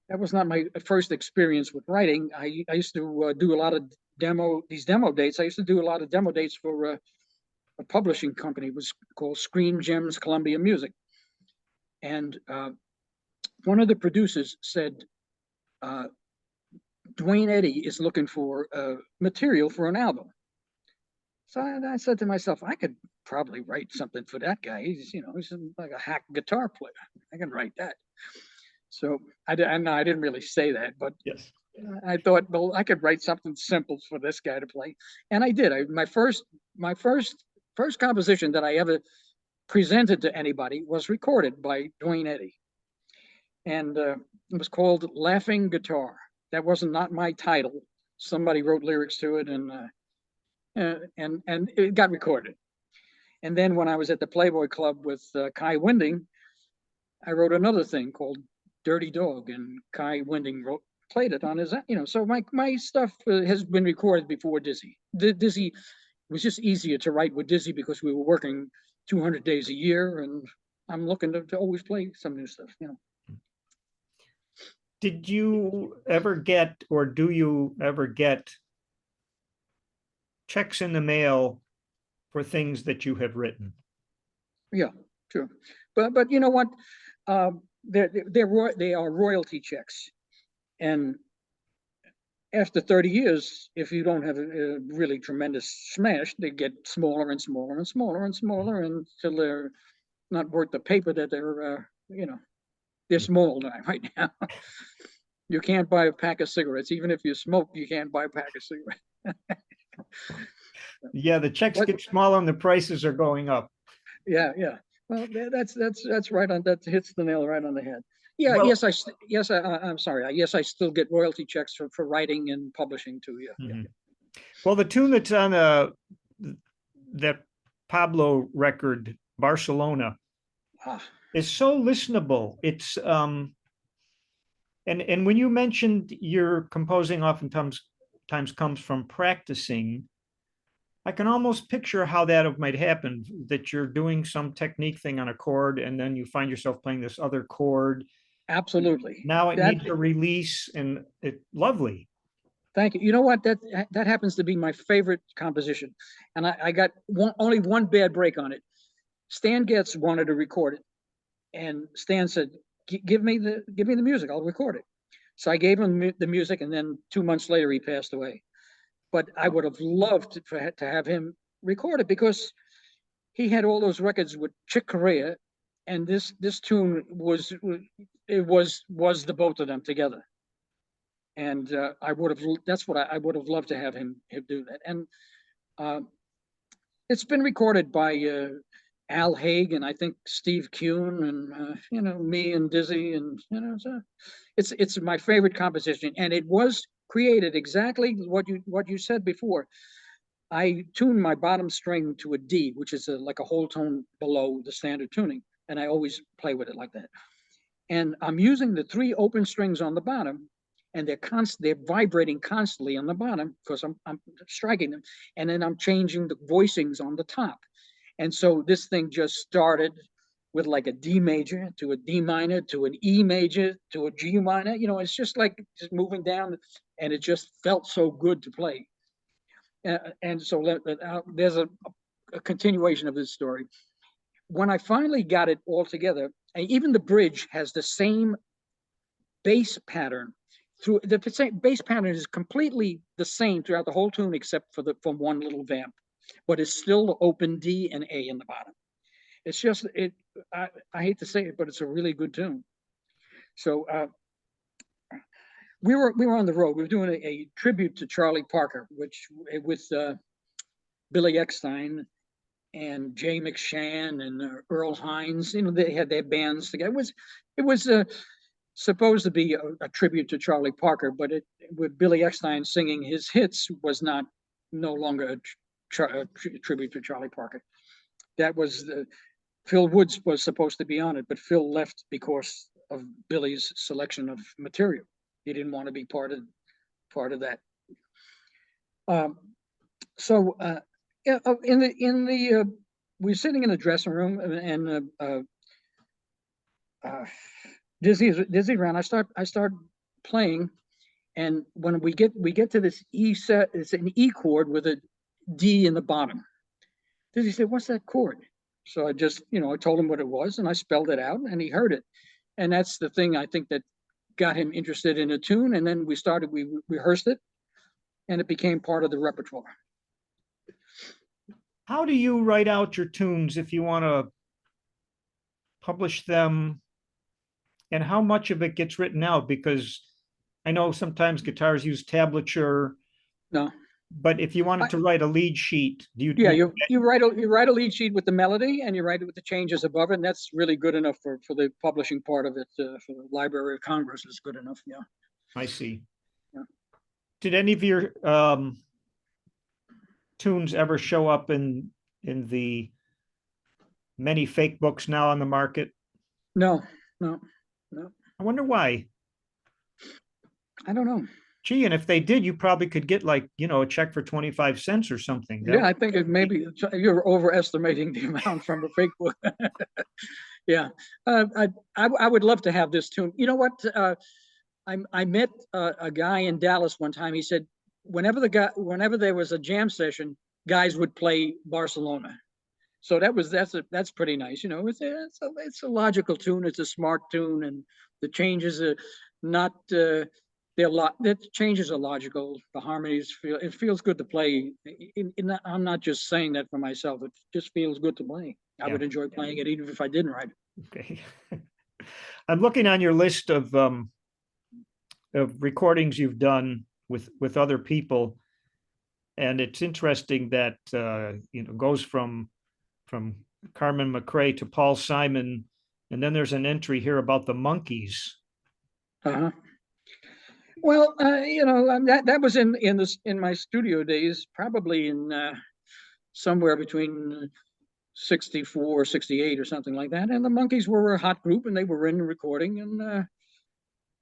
That was not my first experience with writing. I used to do a lot of demo dates. I used to do a lot of demo dates for a publishing company. It was called Scream Gems Columbia Music. And one of the producers said, Dwayne Eddy is looking for material for an album. So I said to myself, I could probably write something for that guy. He's like a hack guitar player. I can write that. So I didn't really say that, but Yes. I thought, well, I could write something simple for this guy to play, and I did. My first composition that I ever presented to anybody was recorded by Dwayne Eddy, and it was called "Laughing Guitar." That wasn't not my title. Somebody wrote lyrics to it, and it got recorded. And then when I was at the Playboy Club with Kai Winding, I wrote another thing called "Dirty Dog," and Kai Winding played it on his, so my stuff has been recorded before Dizzy. Dizzy was just easier to write with Dizzy because we were working 200 days a year, and I'm looking to always play some new stuff. Did you ever get, or do you ever get checks in the mail for things that you have written? Yeah, true. But you know what? They are royalty checks, and after 30 years, if you don't have a really tremendous smash, they get smaller and smaller and smaller and smaller until they're not worth the paper that they're small right now. You can't buy a pack of cigarettes. Even if you smoke, you can't buy a pack of cigarettes. Yeah, the checks get smaller and the prices are going up. Yeah. Well, that's right on. That hits the nail right on the head. Yeah. Well, I'm sorry. Yes, I still get royalty checks for writing and publishing too. Yeah. Well, the tune that's on that Pablo record, Barcelona, is so listenable. It's and when you mentioned your composing oftentimes comes from practicing, I can almost picture how that might happen, that you're doing some technique thing on a chord and then you find yourself playing this other chord. Absolutely. Now it needs a release, and it's lovely. Thank you. You know what? That happens to be my favorite composition, and I got only one bad break on it. Stan Getz wanted to record it, and Stan said, "Give me the music. I'll record it." So I gave him the music, and then 2 months later he passed away. But I would have loved to have him record it because he had all those records with Chick Corea, and this tune was the both of them together. And that's what I would have loved to have him do that. And it's been recorded by Al Haig and I think Steve Kuhn and me and Dizzy, and so it's my favorite composition, and it was created exactly what you said before. I tuned my bottom string to a D, which is like a whole tone below the standard tuning, and I always play with it like that. And I'm using the 3 open strings on the bottom, and they're vibrating constantly on the bottom because I'm striking them, and then I'm changing the voicings on the top. And so this thing just started with like a D major to a D minor to an E major to a G minor. It's just like just moving down, and it just felt so good to play. And so there's a continuation of this story. When I finally got it all together, and even the bridge has the same bass pattern. Through the same bass pattern is completely the same throughout the whole tune, except from one little vamp, but it's still open D and A in the bottom. It's just I hate to say it, but it's a really good tune. So we were on the road. We were doing a tribute to Charlie Parker, with Billy Eckstine and Jay McShann and Earl Hines. They had their bands together. It was supposed to be a tribute to Charlie Parker, but with Billy Eckstine singing his hits was no longer a tribute to Charlie Parker. That was Phil Woods was supposed to be on it, but Phil left because of Billy's selection of material. He didn't want to be part of that. So we're sitting in the dressing room, and Dizzy around. I start playing, and when we get to this E set, it's an E chord with a D in the bottom. Dizzy said, "What's that chord?" So I just, I told him what it was and I spelled it out and he heard it. And that's the thing I think that got him interested in a tune. And then we rehearsed it and it became part of the repertoire. How do you write out your tunes if you want to publish them? And how much of it gets written out? Because I know sometimes guitars use tablature, No, but if you wanted to write a lead sheet, do you? yeah, you write a lead sheet with the melody and you write it with the changes above it. And that's really good enough for the publishing part of it. For the Library of Congress is good enough. Yeah. I see. Yeah. Did any of your tunes ever show up in the many fake books now on the market? No, no, no. I wonder why. I don't know. Gee, and if they did, you probably could get like, a check for 25 cents or something. Yeah, I think maybe you're overestimating the amount from a fake book. Yeah, I would love to have this tune. You know what? I met a guy in Dallas one time. He said whenever there was a jam session, guys would play Barcelona. So that's pretty nice. It's a logical tune. It's a smart tune, and the changes are not. The changes are logical. The harmonies it feels good to play. I'm not just saying that for myself. It just feels good to play. I would enjoy playing it even if I didn't write it. Okay. I'm looking on your list of recordings you've done with other people, and it's interesting that goes from Carmen McRae to Paul Simon, and then there's an entry here about the Monkees. Uh-huh. Well, that was in my studio days, probably in somewhere between 64, 68 or something like that. And the Monkees were a hot group and they were in the recording. And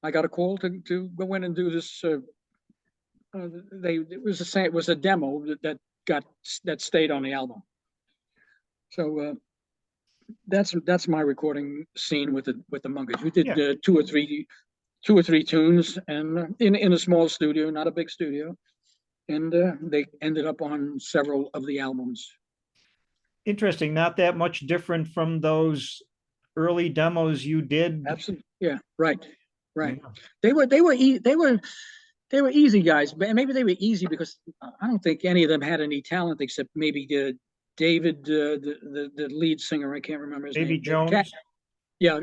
I got a call to go in and do this. It was a demo that stayed on the album. So that's my recording scene with the Monkees. We did two or three tunes and in a small studio, not a big studio. And they ended up on several of the albums. Interesting. Not that much different from those early demos you did. Absolutely. Yeah. Right. Yeah. They were easy guys, but maybe they were easy because I don't think any of them had any talent except maybe David, the lead singer. I can't remember his name. Davy Jones. Yeah.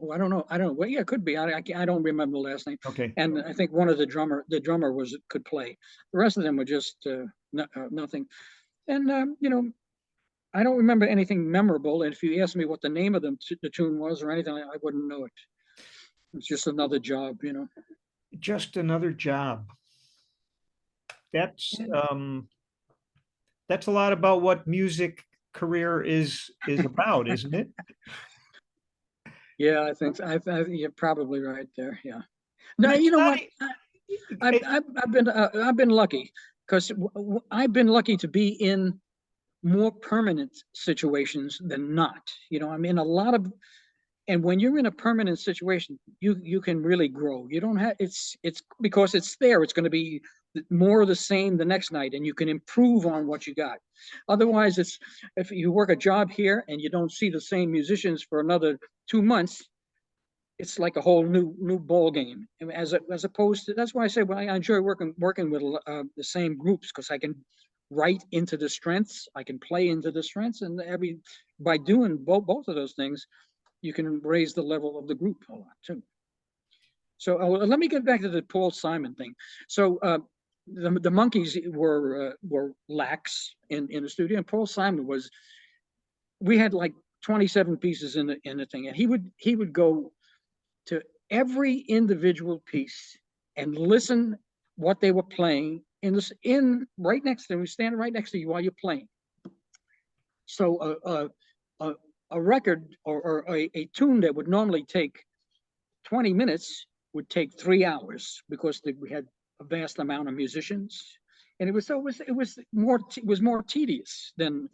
Oh, I don't know. Well, yeah, it could be. I don't remember the last name. Okay. And I think one of the drummer could play. The rest of them were just nothing. And I don't remember anything memorable. And if you ask me what the name of the tune was or anything, I wouldn't know it. It's just another job, Just another job. That's a lot about what music career is about, isn't it? Yeah, I think you're probably right there. Yeah. No, you know what? I've been lucky because I've been lucky to be in more permanent situations than not. I'm in a lot of, and when you're in a permanent situation, you can really grow. You don't have it's because it's there. It's going to be more of the same the next night, and you can improve on what you got. Otherwise, if you work a job here and you don't see the same musicians for another 2 months, it's like a whole new ball game. As opposed to, that's why I say I enjoy working with the same groups because I can write into the strengths, I can play into the strengths, and by doing both of those things, you can raise the level of the group a lot too. So let me get back to the Paul Simon thing. So the Monkees were lax in the studio, and Paul Simon we had like 27 pieces in the thing, and he would go to every individual piece and listen what they were playing in right next to him, standing right next to you while you're playing. So a record or a tune that would normally take 20 minutes would take 3 hours because we had a vast amount of musicians, and it was more tedious than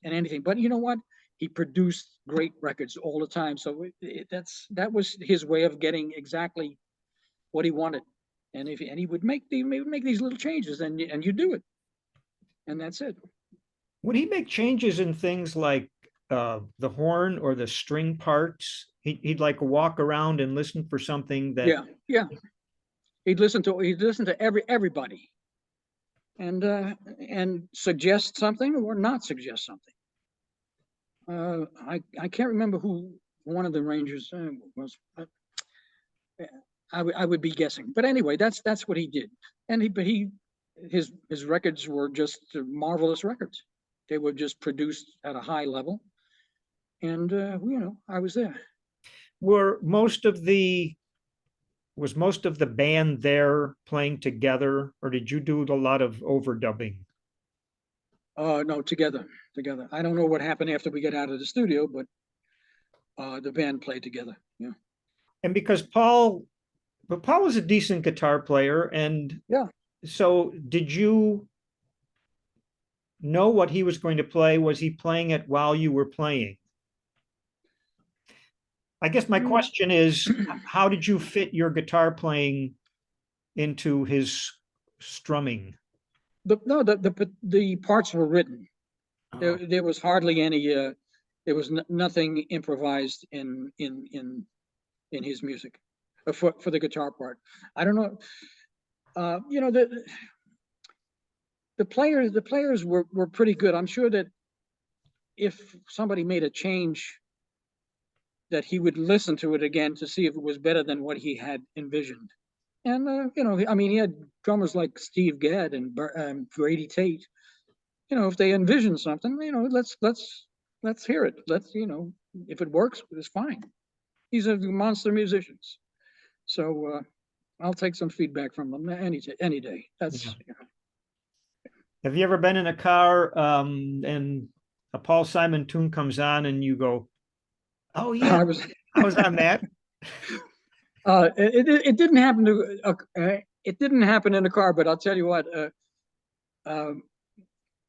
anything. But you know what? He produced great records all the time. So that was his way of getting exactly what he wanted. And he would make these little changes, and you do it, and that's it. Would he make changes in things like the horn or the string parts? He'd like walk around and listen for something that, Yeah, yeah. He'd listen to everybody and suggest something or not suggest something. I can't remember who one of the Rangers was. I would be guessing, but anyway, that's what he did, and his records were just marvelous records. They were just produced at a high level, and I was there. were most of the was most of the band there playing together, or did you do a lot of overdubbing? No, together. I don't know what happened after we got out of the studio, but the band played together. Yeah, And because but Paul was a decent guitar player, and yeah. so did you know what he was going to play? Was he playing it while you were playing? I guess my Mm. question is, how did you fit your guitar playing into his strumming? No, the parts were written. There, Oh, there was hardly any. There was nothing improvised in his music for the guitar part. I don't know. The players were pretty good. I'm sure that if somebody made a change, that he would listen to it again to see if it was better than what he had envisioned. And I mean, he had drummers like Steve Gadd and Grady Tate. If they envision something, let's hear it. If it works, it's fine. These are monster musicians, so I'll take some feedback from them any day. yeah. That's Have you ever been in a car and a Paul Simon tune comes on and you go, "Oh yeah, I was. I was on that." It didn't happen it didn't happen in the car, but I'll tell you what. Um,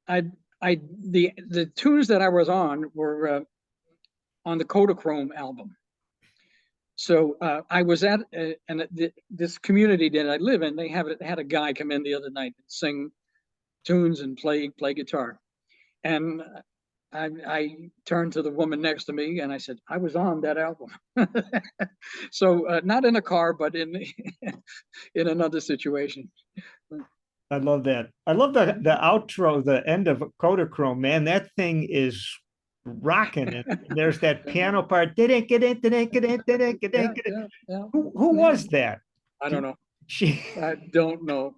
I the tunes that I was on were on the Kodachrome album. So I was at this community that I live in. They had a guy come in the other night and sing tunes and play guitar, and I turned to the woman next to me and I said, I was on that album. So not in a car, but in in another situation. I love that. I love the outro, the end of Kodachrome, man. That thing is rocking. And there's that Yeah, piano part. yeah, yeah, yeah. Who Yeah. was that? I don't know. She I don't know.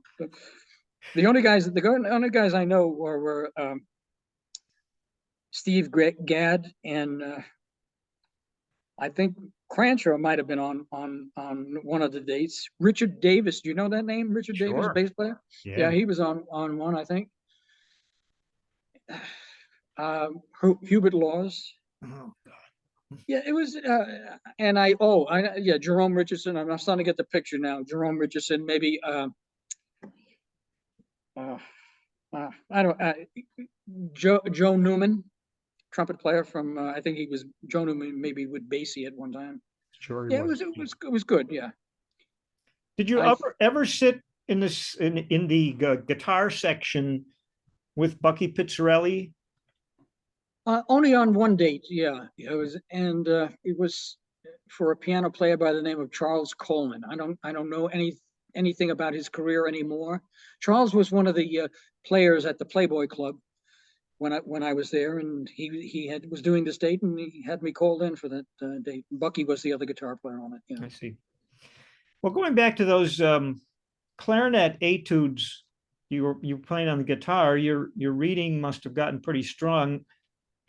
The only guys I know were Steve Gadd and I think Crancher might have been on one of the dates. Richard Davis, do you know that name? Richard Davis, sure. bass player. Yeah, Yeah. he was on one, I think. Hubert Laws. Oh, Yeah, it was. Yeah, Jerome Richardson. I'm starting to get the picture now. Jerome Richardson, maybe. Uh, I don't. Joe Newman, trumpet player from. I think he was Joe Newman, maybe with Basie at one time. sure he Yeah, it was. was. It was. It was good. Yeah. Did you I ever sit in this in the guitar section with Bucky Pizzarelli? Only on one date. Yeah, it was for a piano player by the name of Charles Coleman. I don't know anything about his career anymore. Charles was one of the players at the Playboy Club when I was there, and was doing this date, and he had me called in for that date. Bucky was the other guitar player on it. Yeah. I see. Well, going back to those clarinet etudes, you playing on the guitar. Your reading must have gotten pretty strong.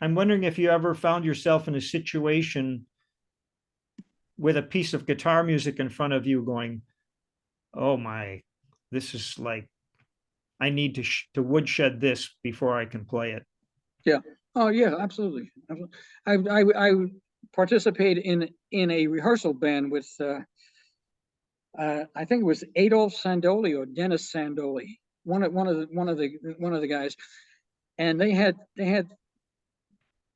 I'm wondering if you ever found yourself in a situation with a piece of guitar music in front of you, going, "Oh my, this is like I need to woodshed this before I can play it." Yeah. Oh yeah, absolutely. I participated in a rehearsal band with I think it was Adolph Sandoli or Dennis Sandoli, one of the guys, and they had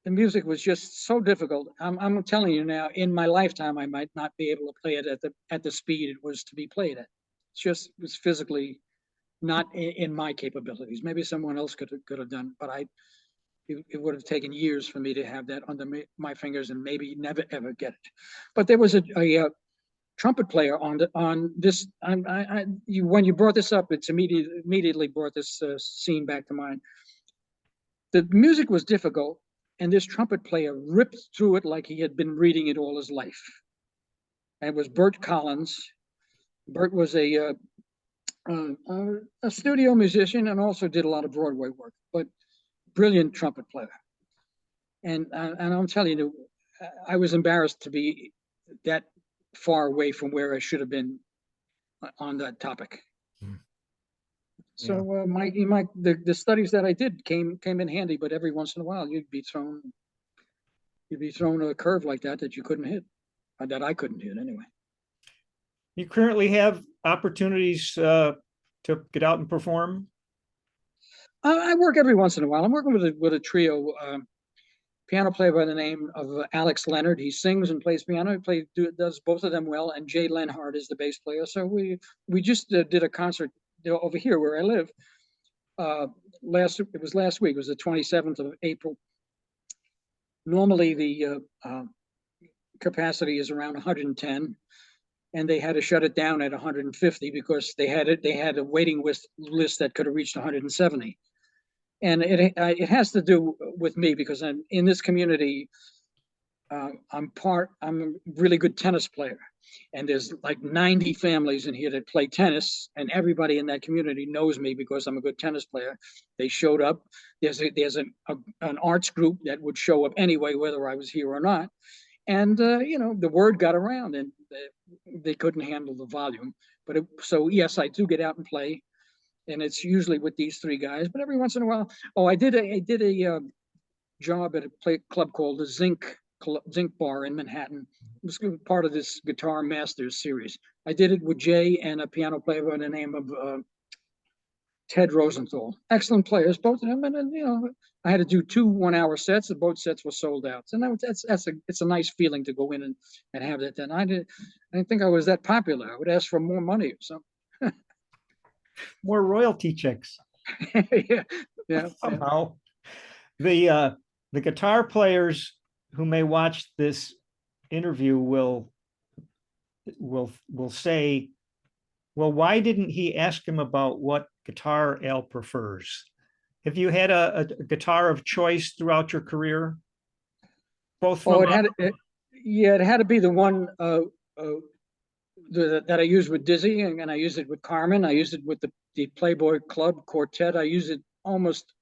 the music was just so difficult. I'm telling you now, in my lifetime, I might not be able to play it at the speed it was to be played at. It was physically not in my capabilities. Maybe someone else could have done, but it would have taken years for me to have that under my fingers and maybe never ever get it. But there was a trumpet player on this. When you brought this up, it's immediately brought this scene back to mind. The music was difficult, and this trumpet player ripped through it like he had been reading it all his life. And it was Bert Collins. Bert was a studio musician and also did a lot of Broadway work, but brilliant trumpet player. And I'm telling you, I was embarrassed to be that far away from where I should have been on that topic. So the studies that I did came in handy, but every once in a while you'd be thrown a curve like that you couldn't hit, or that I couldn't hit anyway. You currently have opportunities to get out and perform? I work every once in a while. I'm working with a trio, piano player by the name of Alex Leonard. He sings and plays piano. He does both of them well. And Jay Lenhart is the bass player. So we just did a concert over here where I live. It was last week. It was the 27th of April. Normally the capacity is around 110. And they had to shut it down at 150 because they had a waiting list that could have reached 170. And it has to do with me because I'm in this community. I'm a really good tennis player, and there's like 90 families in here that play tennis, and everybody in that community knows me because I'm a good tennis player. They showed up. There's an arts group that would show up anyway, whether I was here or not. And the word got around, and they couldn't handle the volume. So yes, I do get out and play, and it's usually with these three guys. But every once in a while, I did a job at a club called the Zinc Bar in Manhattan. It was part of this Guitar Masters series. I did it with Jay and a piano player by the name of Ted Rosenthal. Excellent players, both of them. And I had to do 2 1-hour sets, and both sets were sold out. And it's a nice feeling to go in and have that done. I didn't think I was that popular. I would ask for more money or something. More royalty checks. yeah. Somehow. The guitar players who may watch this interview will say, well, why didn't he ask him about what guitar Al prefers? Have you had a guitar of choice throughout your career? Both from it had to be the one that I used with Dizzy, and I used it with Carmen. I used it with the Playboy Club quartet. I use it almost.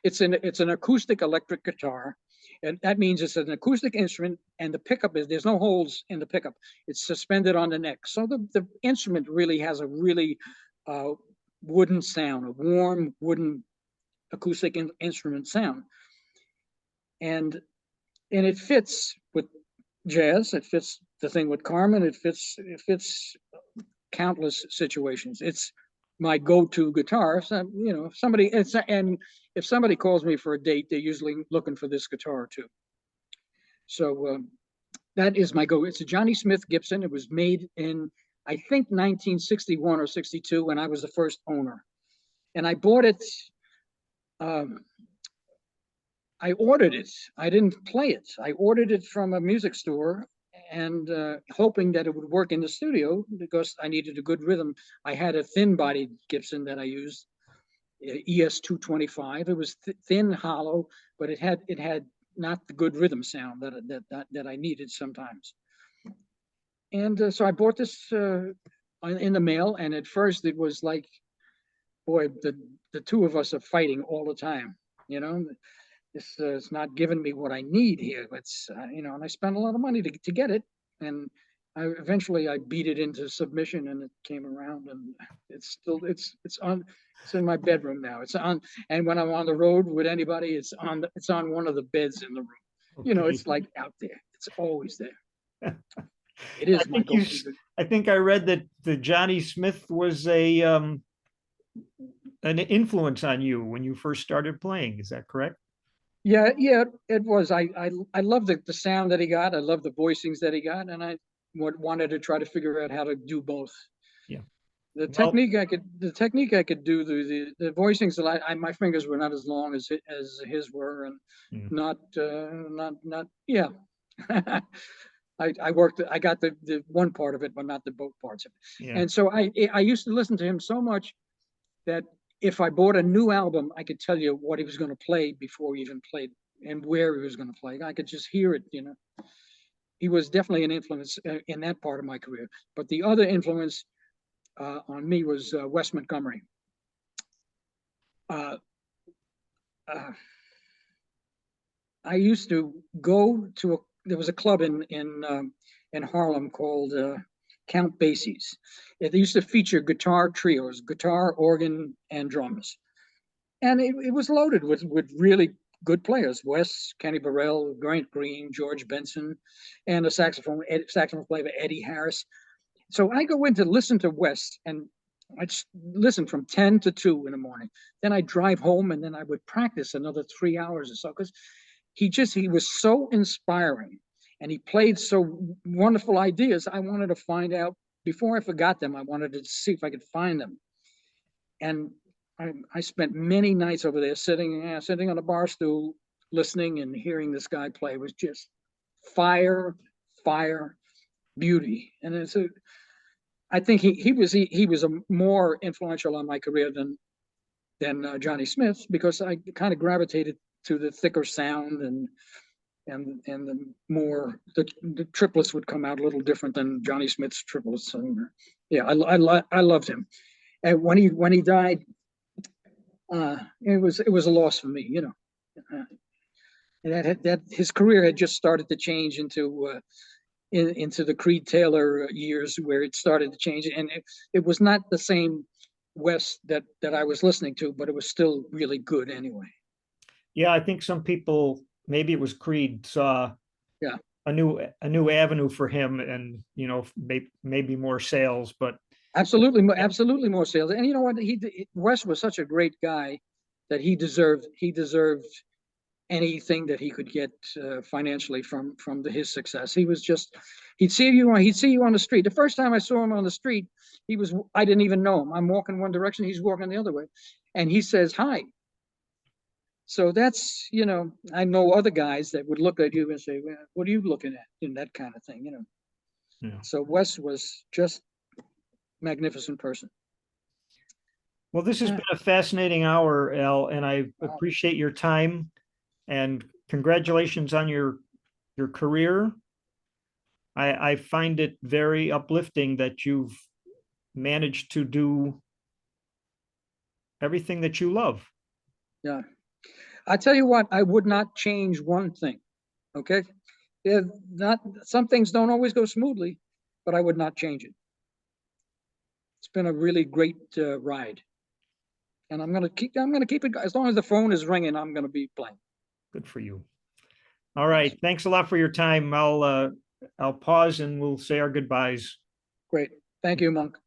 It's an acoustic-electric guitar, and that means it's an acoustic instrument, and the pickup there's no holes in the pickup. It's suspended on the neck, so the instrument really has a really wooden sound, a warm wooden acoustic instrument sound, and it fits with jazz. It fits the thing with Carmen. It fits countless situations. It's my go-to guitar. So, if somebody calls me for a date, they're usually looking for this guitar too. So that is my go. It's a Johnny Smith Gibson. It was made in, I think, 1961 or 62, when I was the first owner. And I bought it. I ordered it. I didn't play it. I ordered it from a music store, and hoping that it would work in the studio because I needed a good rhythm. I had a thin-bodied Gibson that I used, ES 225. It was thin, hollow, but it had not the good rhythm sound that I needed sometimes. And so I bought this in the mail, and at first it was like, boy, the two of us are fighting all the time, This is not giving me what I need here. It's and I spent a lot of money to get it, and eventually I beat it into submission, and it came around, and it's in my bedroom now. It's on, and when I'm on the road with anybody, it's on one of the beds in the room. Okay. It's like out there. It's always there. It is my go-to. I think I read that the Johnny Smith was an influence on you when you first started playing. Is that correct? Yeah, it was. I love the sound that he got. I love the voicings that he got, and I wanted to try to figure out how to do both. Yeah. The Well, technique I could do, the voicings that my fingers were not as long as his were, and mm, not yeah. I got the one part of it, but not the both parts of it. yeah, And so I used to listen to him so much that if I bought a new album, I could tell you what he was going to play before he even played and where he was going to play. I could just hear it, you know. He was definitely an influence in that part of my career. But the other influence on me was Wes Montgomery. Uh, uh, I used to go to there was a club in Harlem called Count Basie's. It used to feature guitar trios, guitar, organ, and drums, and it was loaded with really good players: Wes, Kenny Burrell, Grant Green, George Benson, and a saxophone player Eddie Harris. So I go in to listen to Wes, and I'd listen from 10 to 2 in the morning. Then I'd drive home, and then I would practice another 3 hours or so, because he was so inspiring, and he played so wonderful ideas. I wanted to find out, before I forgot them, I wanted to see if I could find them. And I spent many nights over there sitting on a bar stool, listening and hearing this guy play. It was just fire, beauty. And it's I think he was a more influential on my career than Johnny Smith, because I kind of gravitated to the thicker sound, and the triplets would come out a little different than Johnny Smith's triplets. And yeah, I loved him. And when he died, it was a loss for me, you know. That his career had just started to change into the Creed Taylor years, where it started to change, and it was not the same Wes that I was listening to, but it was still really good anyway. yeah. I think some people, maybe it was Creed, saw Yeah, a new avenue for him, and maybe more sales. But absolutely more sales. And you know what? Wes was such a great guy that he deserved anything that he could get financially from his success. He was just he'd see you on the street. The first time I saw him on the street, I didn't even know him. I'm walking one direction, he's walking the other way, and he says hi. So that's, I know other guys that would look at you and say, well, what are you looking at? That kind of thing, yeah. So Wes was just magnificent person. Well, this has been a fascinating hour, Al, and I Wow. appreciate your time, and congratulations on your career. I find it very uplifting that you've managed to do everything that you love. Yeah. I tell you what, I would not change one thing. Okay. Some things don't always go smoothly, but I would not change it. It's been a really great ride, and I'm gonna keep it as long as the phone is ringing. I'm gonna be playing. Good for you. All right. Thanks a lot for your time. I'll pause and we'll say our goodbyes. Great. Thank you, Monk.